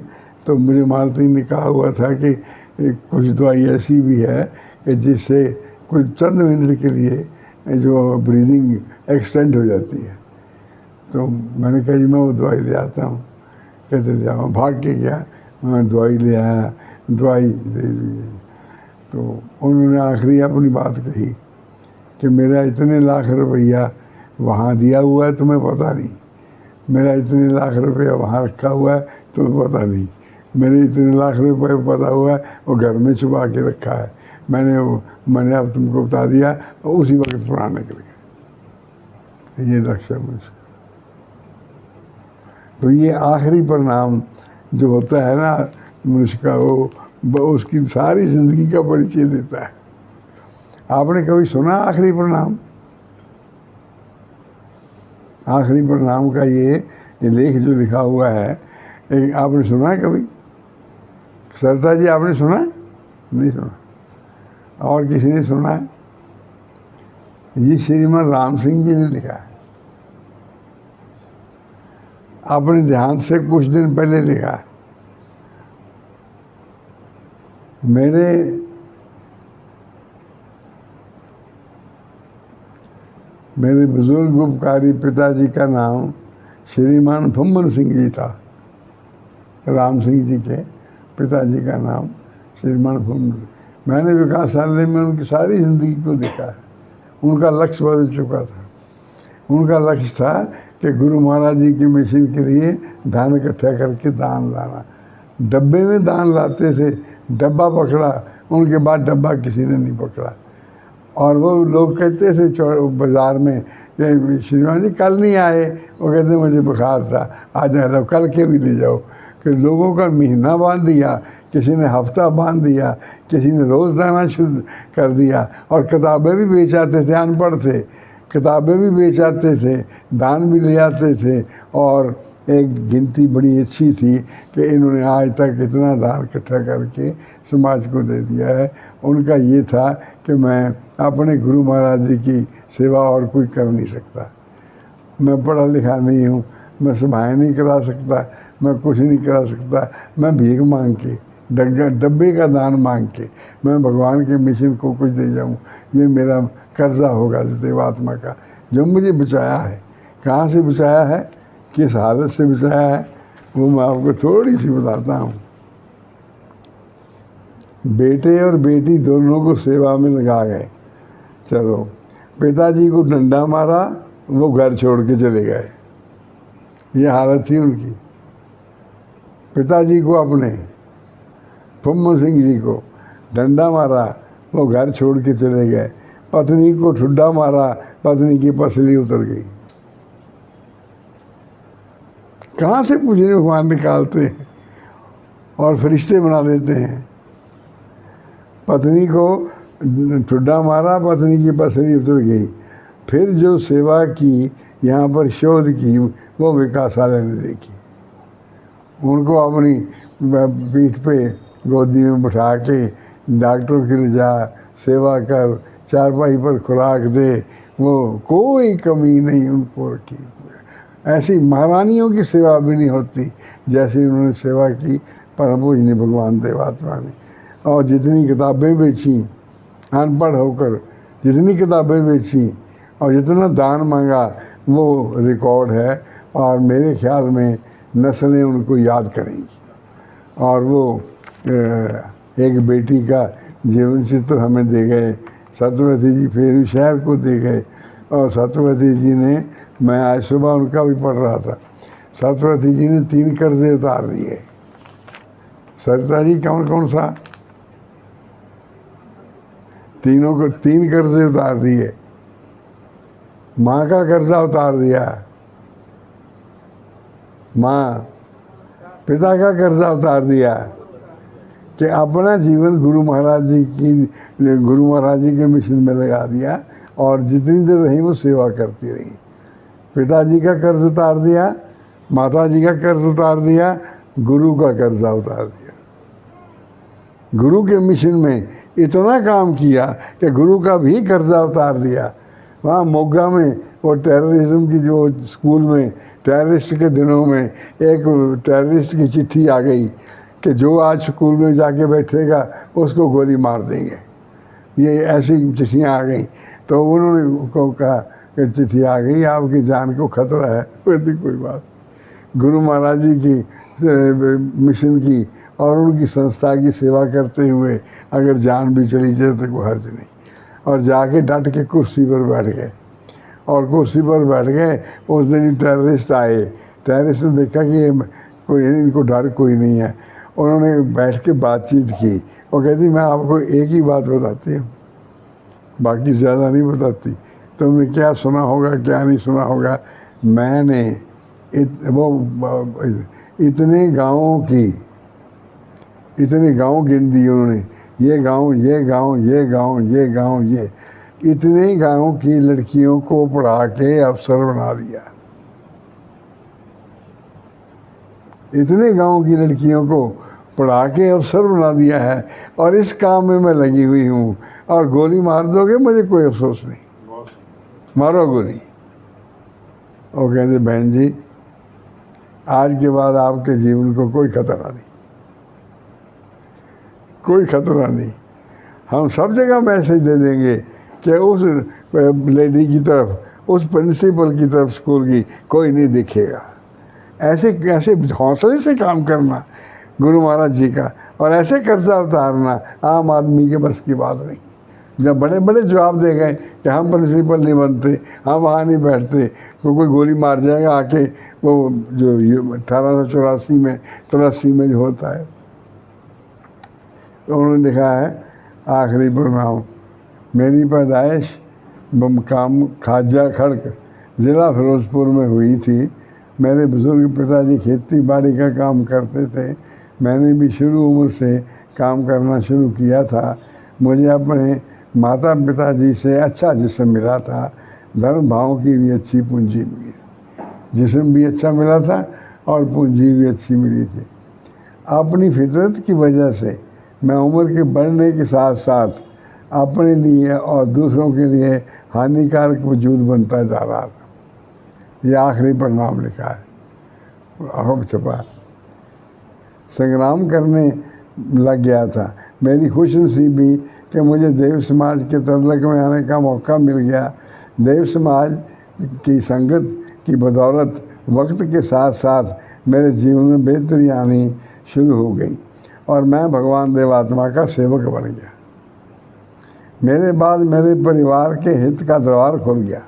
तो मुझे मालती ने कहा हुआ था कि कुछ दवाई ऐसी भी है कि जिससे कुछ चंद मिनट के लिए जो ब्रीदिंग एक्सटेंड हो जाती है। तो मैंने कहा जी मैं वो दवाई ले आता हूँ। कहते ले आओ, भाग के गया, मैं दवाई ले आया, दवाई दे दी। तो उन्होंने आखिरी अपनी बात कही कि मेरा इतने लाख रुपया वहाँ दिया हुआ है तुम्हें पता नहीं, मेरा इतने लाख रुपया वहाँ रखा हुआ है तुम्हें पता नहीं, मेरे इतने लाख रुपये पता हुआ है वो घर में छुपा के रखा है, मैंने अब तुमको बता दिया और उसी वक्त पुराना निकल गया। ये लक्ष्य है मुझे। तो ये आखिरी परिणाम जो होता है ना मनुष्य का, वो उसकी सारी ज़िंदगी का परिचय देता है। आपने कभी सुना आखिरी परिणाम? आखिरी परिणाम का ये लेख जो लिखा हुआ है, आपने सुना है कभी? सरता जी आपने सुना है? नहीं सुना। और किसी ने सुना है? ये श्रीमान राम सिंह जी ने लिखा है, अपने ध्यान से कुछ दिन पहले लिखा है। मेरे बुजुर्ग उपकारी पिताजी का नाम श्रीमान फुम्मन सिंह जी था। राम सिंह जी के पिताजी का नाम श्रीमान फुम्मन। मैंने विकासालय में उनकी सारी ज़िंदगी को देखा है। उनका लक्ष्य बदल चुका था। उनका लक्ष्य था कि गुरु महाराज जी की मिशन के लिए धन इकट्ठा करके दान लाना। डब्बे में दान लाते थे, डब्बा पकड़ा, उनके बाद डब्बा किसी ने नहीं पकड़ा। और वो लोग कहते थे बाज़ार में कि श्रीमान जी कल नहीं आए, वो कहते मुझे बुखार था, आज आ जाओ, कल के भी ले जाओ। कि लोगों का महीना बांध दिया, किसी ने हफ्ता बांध दिया, किसी ने रोज़ लाना शुरू कर दिया। और किताबें भी बेच आते थे, अनपढ़ थे, किताबें भी बेच आते थे, दान भी ले आते थे। और एक गिनती बड़ी अच्छी थी कि इन्होंने आज तक इतना दान इकट्ठा करके समाज को दे दिया है। उनका ये था कि मैं अपने गुरु महाराज जी की सेवा और कोई कर नहीं सकता। मैं पढ़ा लिखा नहीं हूँ, मैं सभाएँ नहीं करा सकता, मैं कुछ नहीं करा सकता। मैं भीख मांग के, डब्बे का दान मांग के मैं भगवान के मिशन को कुछ दे जाऊँ, ये मेरा कर्जा होगा देवात्मा का, जो मुझे बचाया है। कहाँ से बचाया है, किस हालत से बचाया है, वो मैं आपको थोड़ी सी बताता हूँ। बेटे और बेटी दोनों को सेवा में लगा गए। चलो, पिताजी को डंडा मारा, वो घर छोड़ के चले गए। ये हालत थी उनकी। पिताजी को अपने फुम्मन सिंह जी को डंडा मारा, वो घर छोड़ के चले गए। पत्नी को ठुड्डा मारा, पत्नी की पसली उतर गई। कहाँ से पूजने भगवान निकालते हैं और फरिश्ते बना देते हैं। पत्नी को ठुड्डा मारा, पत्नी की पसली उतर गई। फिर जो सेवा की, यहाँ पर शोध की, वो विकासालय ने देखी। उनको अपनी पीठ पे गोदी में बैठा के डॉक्टर के लिए जा, सेवा कर, चारपाई पर खुराक दे, वो कोई कमी नहीं उनको रखी। ऐसी महारानियों की सेवा भी नहीं होती जैसी उन्होंने सेवा की परम पूजनीय भगवान देवात्मा ने। और जितनी किताबें बेची अनपढ़ होकर, जितनी किताबें बेची और जितना दान मांगा, वो रिकॉर्ड है। और मेरे ख्याल में नस्लें उनको याद करेंगी। और वो एक बेटी का जीवन चित्र हमें दे गए, सत्यवती जी फेरू शहर को दे गए। और सत्यवती जी ने, मैं आज सुबह उनका भी पढ़ रहा था, सत्यवती जी ने 3 कर्जे उतार दिए। सरिता जी कौन कौन सा? तीनों को 3 कर्जे उतार दिए। माँ का कर्जा उतार दिया, माँ पिता का कर्जा उतार दिया कि अपना जीवन गुरु महाराज जी के मिशन में लगा दिया। और जितनी देर रही वो सेवा करती रही। पिताजी का कर्ज उतार दिया, माता जी का कर्ज उतार दिया, गुरु का कर्जा उतार दिया। गुरु के मिशन में इतना काम किया कि गुरु का भी कर्जा उतार दिया। वहाँ मोगा में वो टेररिज्म की, जो स्कूल में टेररिस्ट के दिनों में एक टेररिस्ट की चिट्ठी आ गई कि जो आज स्कूल में जाके बैठेगा उसको गोली मार देंगे। ये ऐसी चिट्ठियाँ आ गई। तो उन्होंने को कहा कि चिट्ठी आ गई, आपकी जान को खतरा है। कोई बात, गुरु महाराज जी की मिशन की और उनकी संस्था की सेवा करते हुए अगर जान भी चली जाए तो कोई हर्ज नहीं। और जाके डट के कुर्सी पर बैठ गए। और कुर्सी पर बैठ गए। उस दिन टेररिस्ट आए। टेररिस्ट ने देखा कि कोई, इनको डर कोई नहीं है। उन्होंने बैठ के बातचीत की। वो कहती, मैं आपको एक ही बात बताती हूँ, बाकी ज़्यादा नहीं बताती। तुमने क्या सुना होगा क्या नहीं सुना होगा। मैंने इतने गाँवों की, इतने गांव गिन दिए उन्होंने, ये गांव, ये गांव, ये गांव, ये गांव, ये इतने गांव की लड़कियों को पढ़ा के अफसर बना दिया। इतने गांव की लड़कियों को पढ़ा के अफसर बना दिया है। और इस काम में मैं लगी हुई हूँ। और गोली मार दोगे मुझे कोई अफसोस नहीं, मारो गोली। और कहते, बहन जी आज के बाद आपके जीवन को कोई खतरा नहीं, कोई खतरा नहीं। हम सब जगह मैसेज दे देंगे कि उस लेडी की तरफ, उस प्रिंसिपल की तरफ स्कूल की कोई नहीं दिखेगा। ऐसे ऐसे हौसले से काम करना गुरु महाराज जी का, और ऐसे कर्जा उतारना आम आदमी के बस की बात नहीं। जब बड़े बड़े जवाब दे गए कि हम प्रिंसिपल नहीं बनते, हम वहाँ नहीं बैठते, तो कोई गोली मार जाएगा आके, वो जो 1884 में जो होता है। तो उन्होंने लिखा है आखिरी परिणाम, मेरी पैदाइश बमकाम खाजा खड़क ज़िला फिरोजपुर में हुई थी। मेरे बुज़ुर्ग पिताजी खेती बाड़ी का काम करते थे। मैंने भी शुरू उम्र से काम करना शुरू किया था। मुझे अपने माता पिताजी से अच्छा जिस्म मिला था, धर्म भाव की भी अच्छी पूंजी मिली, जिस्म भी अच्छा मिला था और पूंजी भी अच्छी मिली थी। अपनी फितरत की वजह से मैं उम्र के बढ़ने के साथ साथ अपने लिए और दूसरों के लिए हानिकारक वजूद बनता जा रहा था। ये आखिरी परिणाम लिखा है, अहम छपा। संग्राम करने लग गया था। मेरी खुशनसीबी कि मुझे देव समाज के तल्लक में आने का मौका मिल गया। देव समाज की संगत की बदौलत वक्त के साथ साथ मेरे जीवन में बेहतरी आनी शुरू हो गई और मैं भगवान देवात्मा का सेवक बन गया। मेरे बाद मेरे परिवार के हित का द्वार खुल गया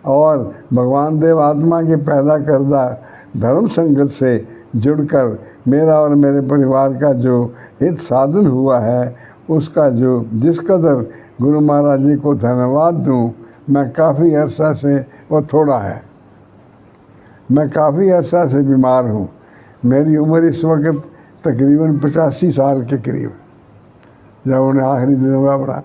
और भगवान देवात्मा के पैदा करदा धर्म संगत से जुड़कर मेरा और मेरे परिवार का जो हित साधन हुआ है, उसका जो जिस कदर गुरु महाराज जी को धन्यवाद दूँ, मैं काफ़ी अरसा से, वो थोड़ा है, मैं काफ़ी अरसा से बीमार हूँ। मेरी उम्र इस वक्त तकरीबन 85 साल के करीब। जब उन्हें आखिरी दिनों में अपना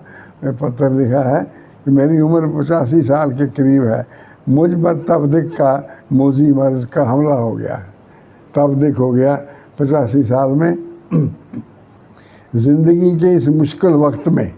पत्र लिखा है कि मेरी उम्र 85 साल के करीब है। मुझ पर तबदिक का मोजी मर्ज का हमला हो गया है। तबदिक हो गया 85 साल में। ज़िंदगी के इस मुश्किल वक्त में,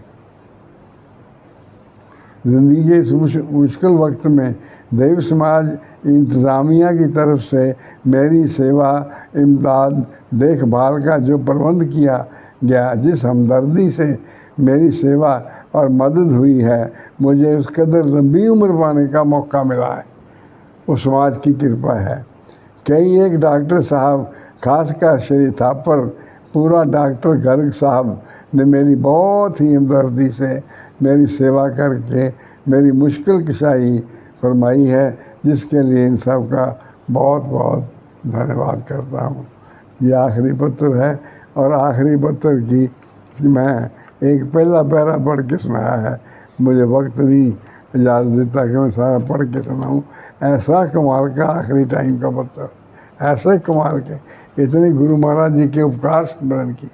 ज़िंदगी के इस मुश्किल वक्त में देव समाज इंतज़ामिया की तरफ से मेरी सेवा, इमदाद, देखभाल का जो प्रबंध किया गया, जिस हमदर्दी से मेरी सेवा और मदद हुई है, मुझे उस कदर लंबी उम्र पाने का मौका मिला है, वो समाज की कृपा है। कई एक डॉक्टर साहब, खासकर श्री थापर, पूरा डॉक्टर गर्ग साहब ने मेरी बहुत ही हमदर्दी से मेरी सेवा करके मेरी मुश्किल कशाई फरमाई है, जिसके लिए इन सब का बहुत बहुत धन्यवाद करता हूँ। ये आखिरी पत्र है और आखिरी पत्र की मैं एक पहला पैरा पढ़ के सुनाया है। मुझे वक्त नहीं इजाज़त देता कि मैं सारा पढ़ के सुनाऊँ। ऐसा कमाल का आखिरी टाइम का पत्र, ऐसे कमाल के, इतनी गुरु महाराज जी के उपकार स्मरण की,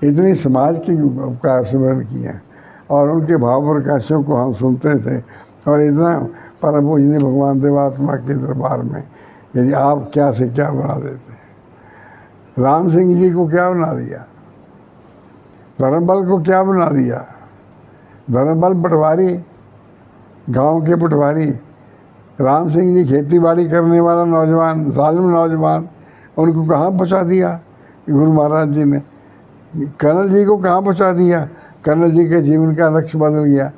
इतनी समाज के उपकार स्मरण किए और उनके भाव प्रकाशों को हम सुनते थे और इतना परम पूजनीय भगवान देवात्मा के दरबार में यदि आप क्या से क्या बना देते हैं। राम सिंह जी को क्या बना दिया, धर्मबल को क्या बना दिया। धर्मबल पटवारी, गांव के पटवारी, राम सिंह जी खेती बाड़ी करने वाला नौजवान, जालिम नौजवान, उनको कहाँ पहुँचा दिया गुरु महाराज जी ने। कर्नल जी को कहाँ पहुँचा दिया। कर्नल जी के जीवन का लक्ष्य बदल गया।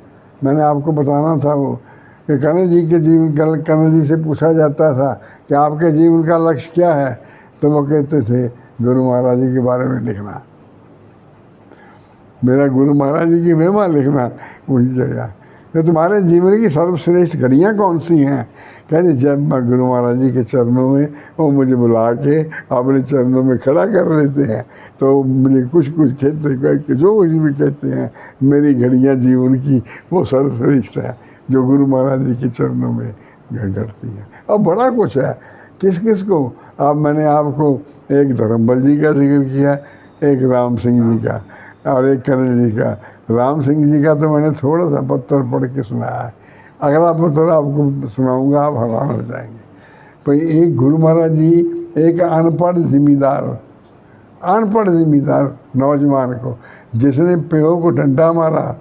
मैंने आपको बताना था वो कि कर्नल जी के जीवन, कर्नल जी से पूछा जाता था कि आपके जीवन का लक्ष्य क्या है, तो वो कहते थे गुरु महाराज जी के बारे में लिखना, मेरा गुरु महाराज जी की महिमा लिखना मुझे जगह। तो तुम्हारे जीवन की सर्वश्रेष्ठ घड़ियाँ कौन सी हैं। कहते जब मैं गुरु महाराज जी के चरणों में, वो मुझे बुला के अपने चरणों में खड़ा कर लेते हैं, तो मुझे कुछ कुछ कहते, जो कुछ भी कहते हैं, मेरी घड़ियाँ जीवन की वो सर्वश्रेष्ठ है जो गुरु महाराज जी के चरणों में घटती हैं। अब बड़ा कुछ है, किस किस को। अब मैंने आपको एक धर्मबल जी का जिक्र किया, एक राम सिंह जी का और एक कर्नल जी का। राम सिंह जी का तो मैंने थोड़ा सा पत्थर पढ़ के सुनाया है, अगला पत्थर आपको सुनाऊंगा, आप हैरान हो जाएंगे। तो एक गुरु महाराज जी एक अनपढ़ जिम्मेदार नौजवान को, जिसने प्यो को डंडा मारा,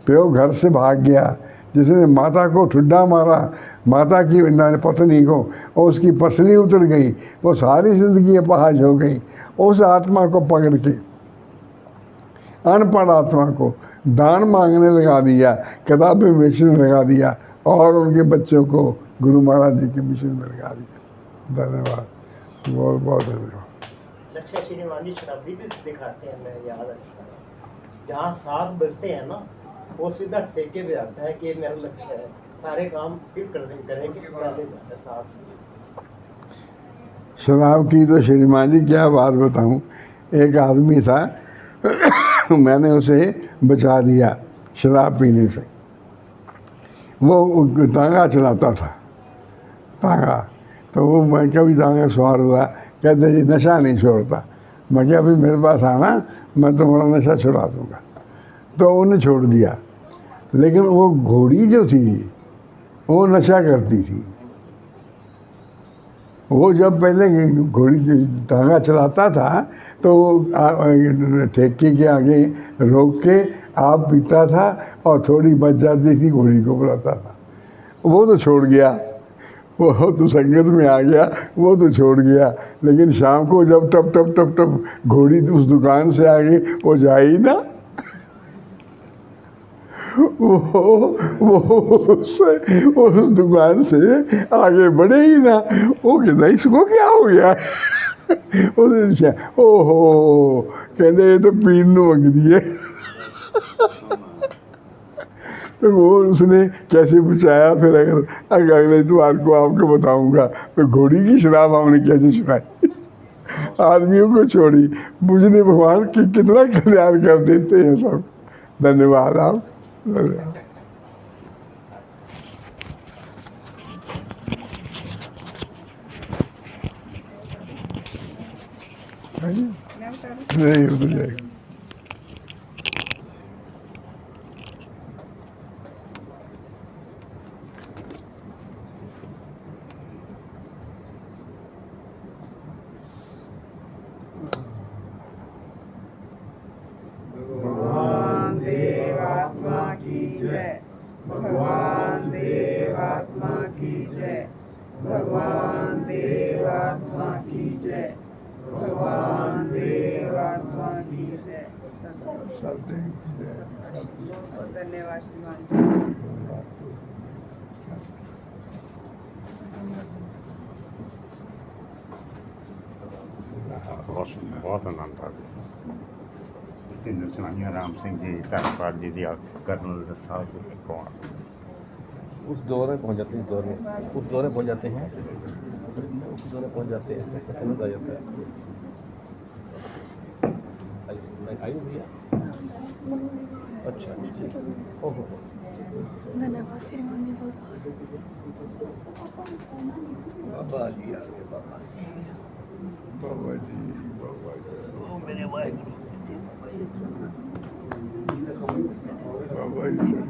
प्यो घर से भाग गया, जिसने माता को ठुड्डा मारा, माता की पत्नी को, और उसकी पसली उतर गई, वो सारी ज़िंदगी अपहाज हो गई। उस आत्मा को पकड़ के, अनपढ़ आत्मा को दान मांगने लगा दिया, किताबें बेचने लगा दिया और उनके बच्चों को गुरु महाराज जी के मिशन में लगा दिया। धन्यवाद, बहुत बहुत धन्यवाद। लक्ष्य श्रीमान जी शराबी भी दिखाते हैं, मैं याद है। जहाँ 7 बजते हैं ना, वो सीधा ठेके पे आता है कि मेरा लक्ष्य है, सारे काम फिर करेंगे, पहले जाता है 7 शराब की तो श्रीमान जी क्या बात बताऊं। एक आदमी था मैंने उसे बचा दिया शराब पीने से। वो तांगा चलाता था, तांगा। तो वो मैं कभी तांगा सवार हुआ, कहते जी नशा नहीं छोड़ता। मैं क्या अभी मेरे पास आना, मैं तुम्हारा नशा छुड़ा दूँगा। तो उन्हें छोड़ दिया। लेकिन वो घोड़ी जो थी वो नशा करती थी। वो जब पहले घोड़ी टांगा चलाता था तो ठेके के आगे रोक के आप पीता था और थोड़ी बच जाती थी, घोड़ी को बुलाता था। वो तो छोड़ गया, वो तो संगत में आ गया, वो तो छोड़ गया। लेकिन शाम को जब टप टप टप टप घोड़ी उस दुकान से आ गई, वो जाए ना, वो उस दुकान से आगे बढ़े ही ना। वो कहता इसको क्या हो गया उसने ओहो कहते ये तो पीन मंग दिए। तो वो उसने कैसे बचाया फिर, अगर अगले इतवार को आपको बताऊंगा। तो घोड़ी की शराब हमने कैसे छुड़ाई, आदमियों को छोड़ी। मुझे भगवान की कितना कल्याण कर देते हैं सब। धन्यवाद आप। नहीं उतर जाएगा। भगवान देवात्मा की जय, भगवान देवात्मा की जय, भगवान देवात्मा की जय, भगवान देवात्मा की जय। बहुत धन्यवाद श्रीमान। बहुत आनंद आ गया। हिंदुस्तानी राम सिंह जी, धर्मपाल जी कर्नल साहब कौन उस दौर में पहुंच जाते हैं, उस दौर में पहुंच जाते हैं, उस दौर में पहुंच जाते हैं, आनंद आ जाता है। आयु भैया, अच्छा ठीक है। ओहो धन्यवाद श्रीमान जी, बहुत बाबा जी आ गए, बाबा जी, बाबा जी, बाबा जी, ओ मेरे वाहिगुरु बाबा जी सब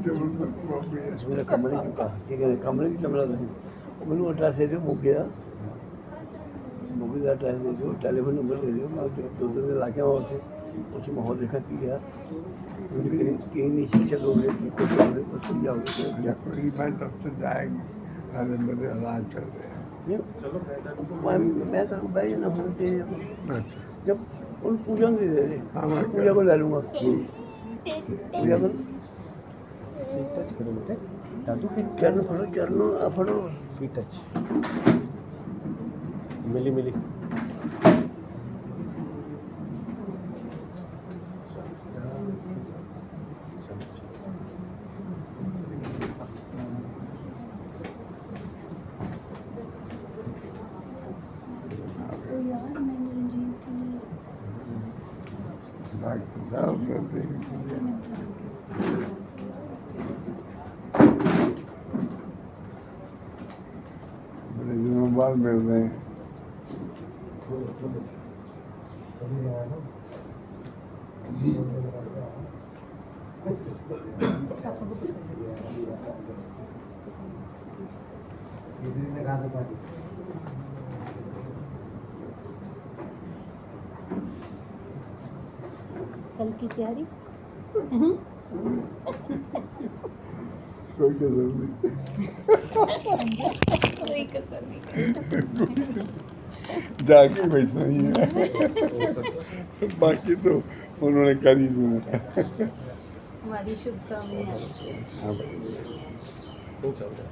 जबरदस्त बाबा जी। मेरा कमरे की ठीक है, कमरे की चमड़ा नहीं वो मैंने एड्रेस दे दियो, मुके का एड्रेस दे दियो, टेलीफोन नंबर दे दियो। मैं 2 दिन ला के आवा उसे, कुछ माहौल देखा की है कहीं नहीं शिक्षा लोगे कि कुछ लोगे कुछ समझाओगे क्या। कोई बात तब से जाएगी, अरे मेरे इलाज कर रहे हैं। मैं तो भाई ना होते अच्छा जब उन पूजा नहीं दे रहे, हाँ, मैं पूजा को ले लूँगा, पूजा को टच करो बेटे, दादू के चरणों फड़ो स्वीट टच, मिली मिली डॉक्टर साहब करते हैं। बड़े दिनों बाद मिल रहे हैं। कल की तैयारी कोई कसर नहीं। कोई कसर नहीं। जाके बैठना ही है। बाकी तो उन्होंने कर ही दिया। हमारी शुभकामनाएं। हाँ भाई। खूब चल रहा है।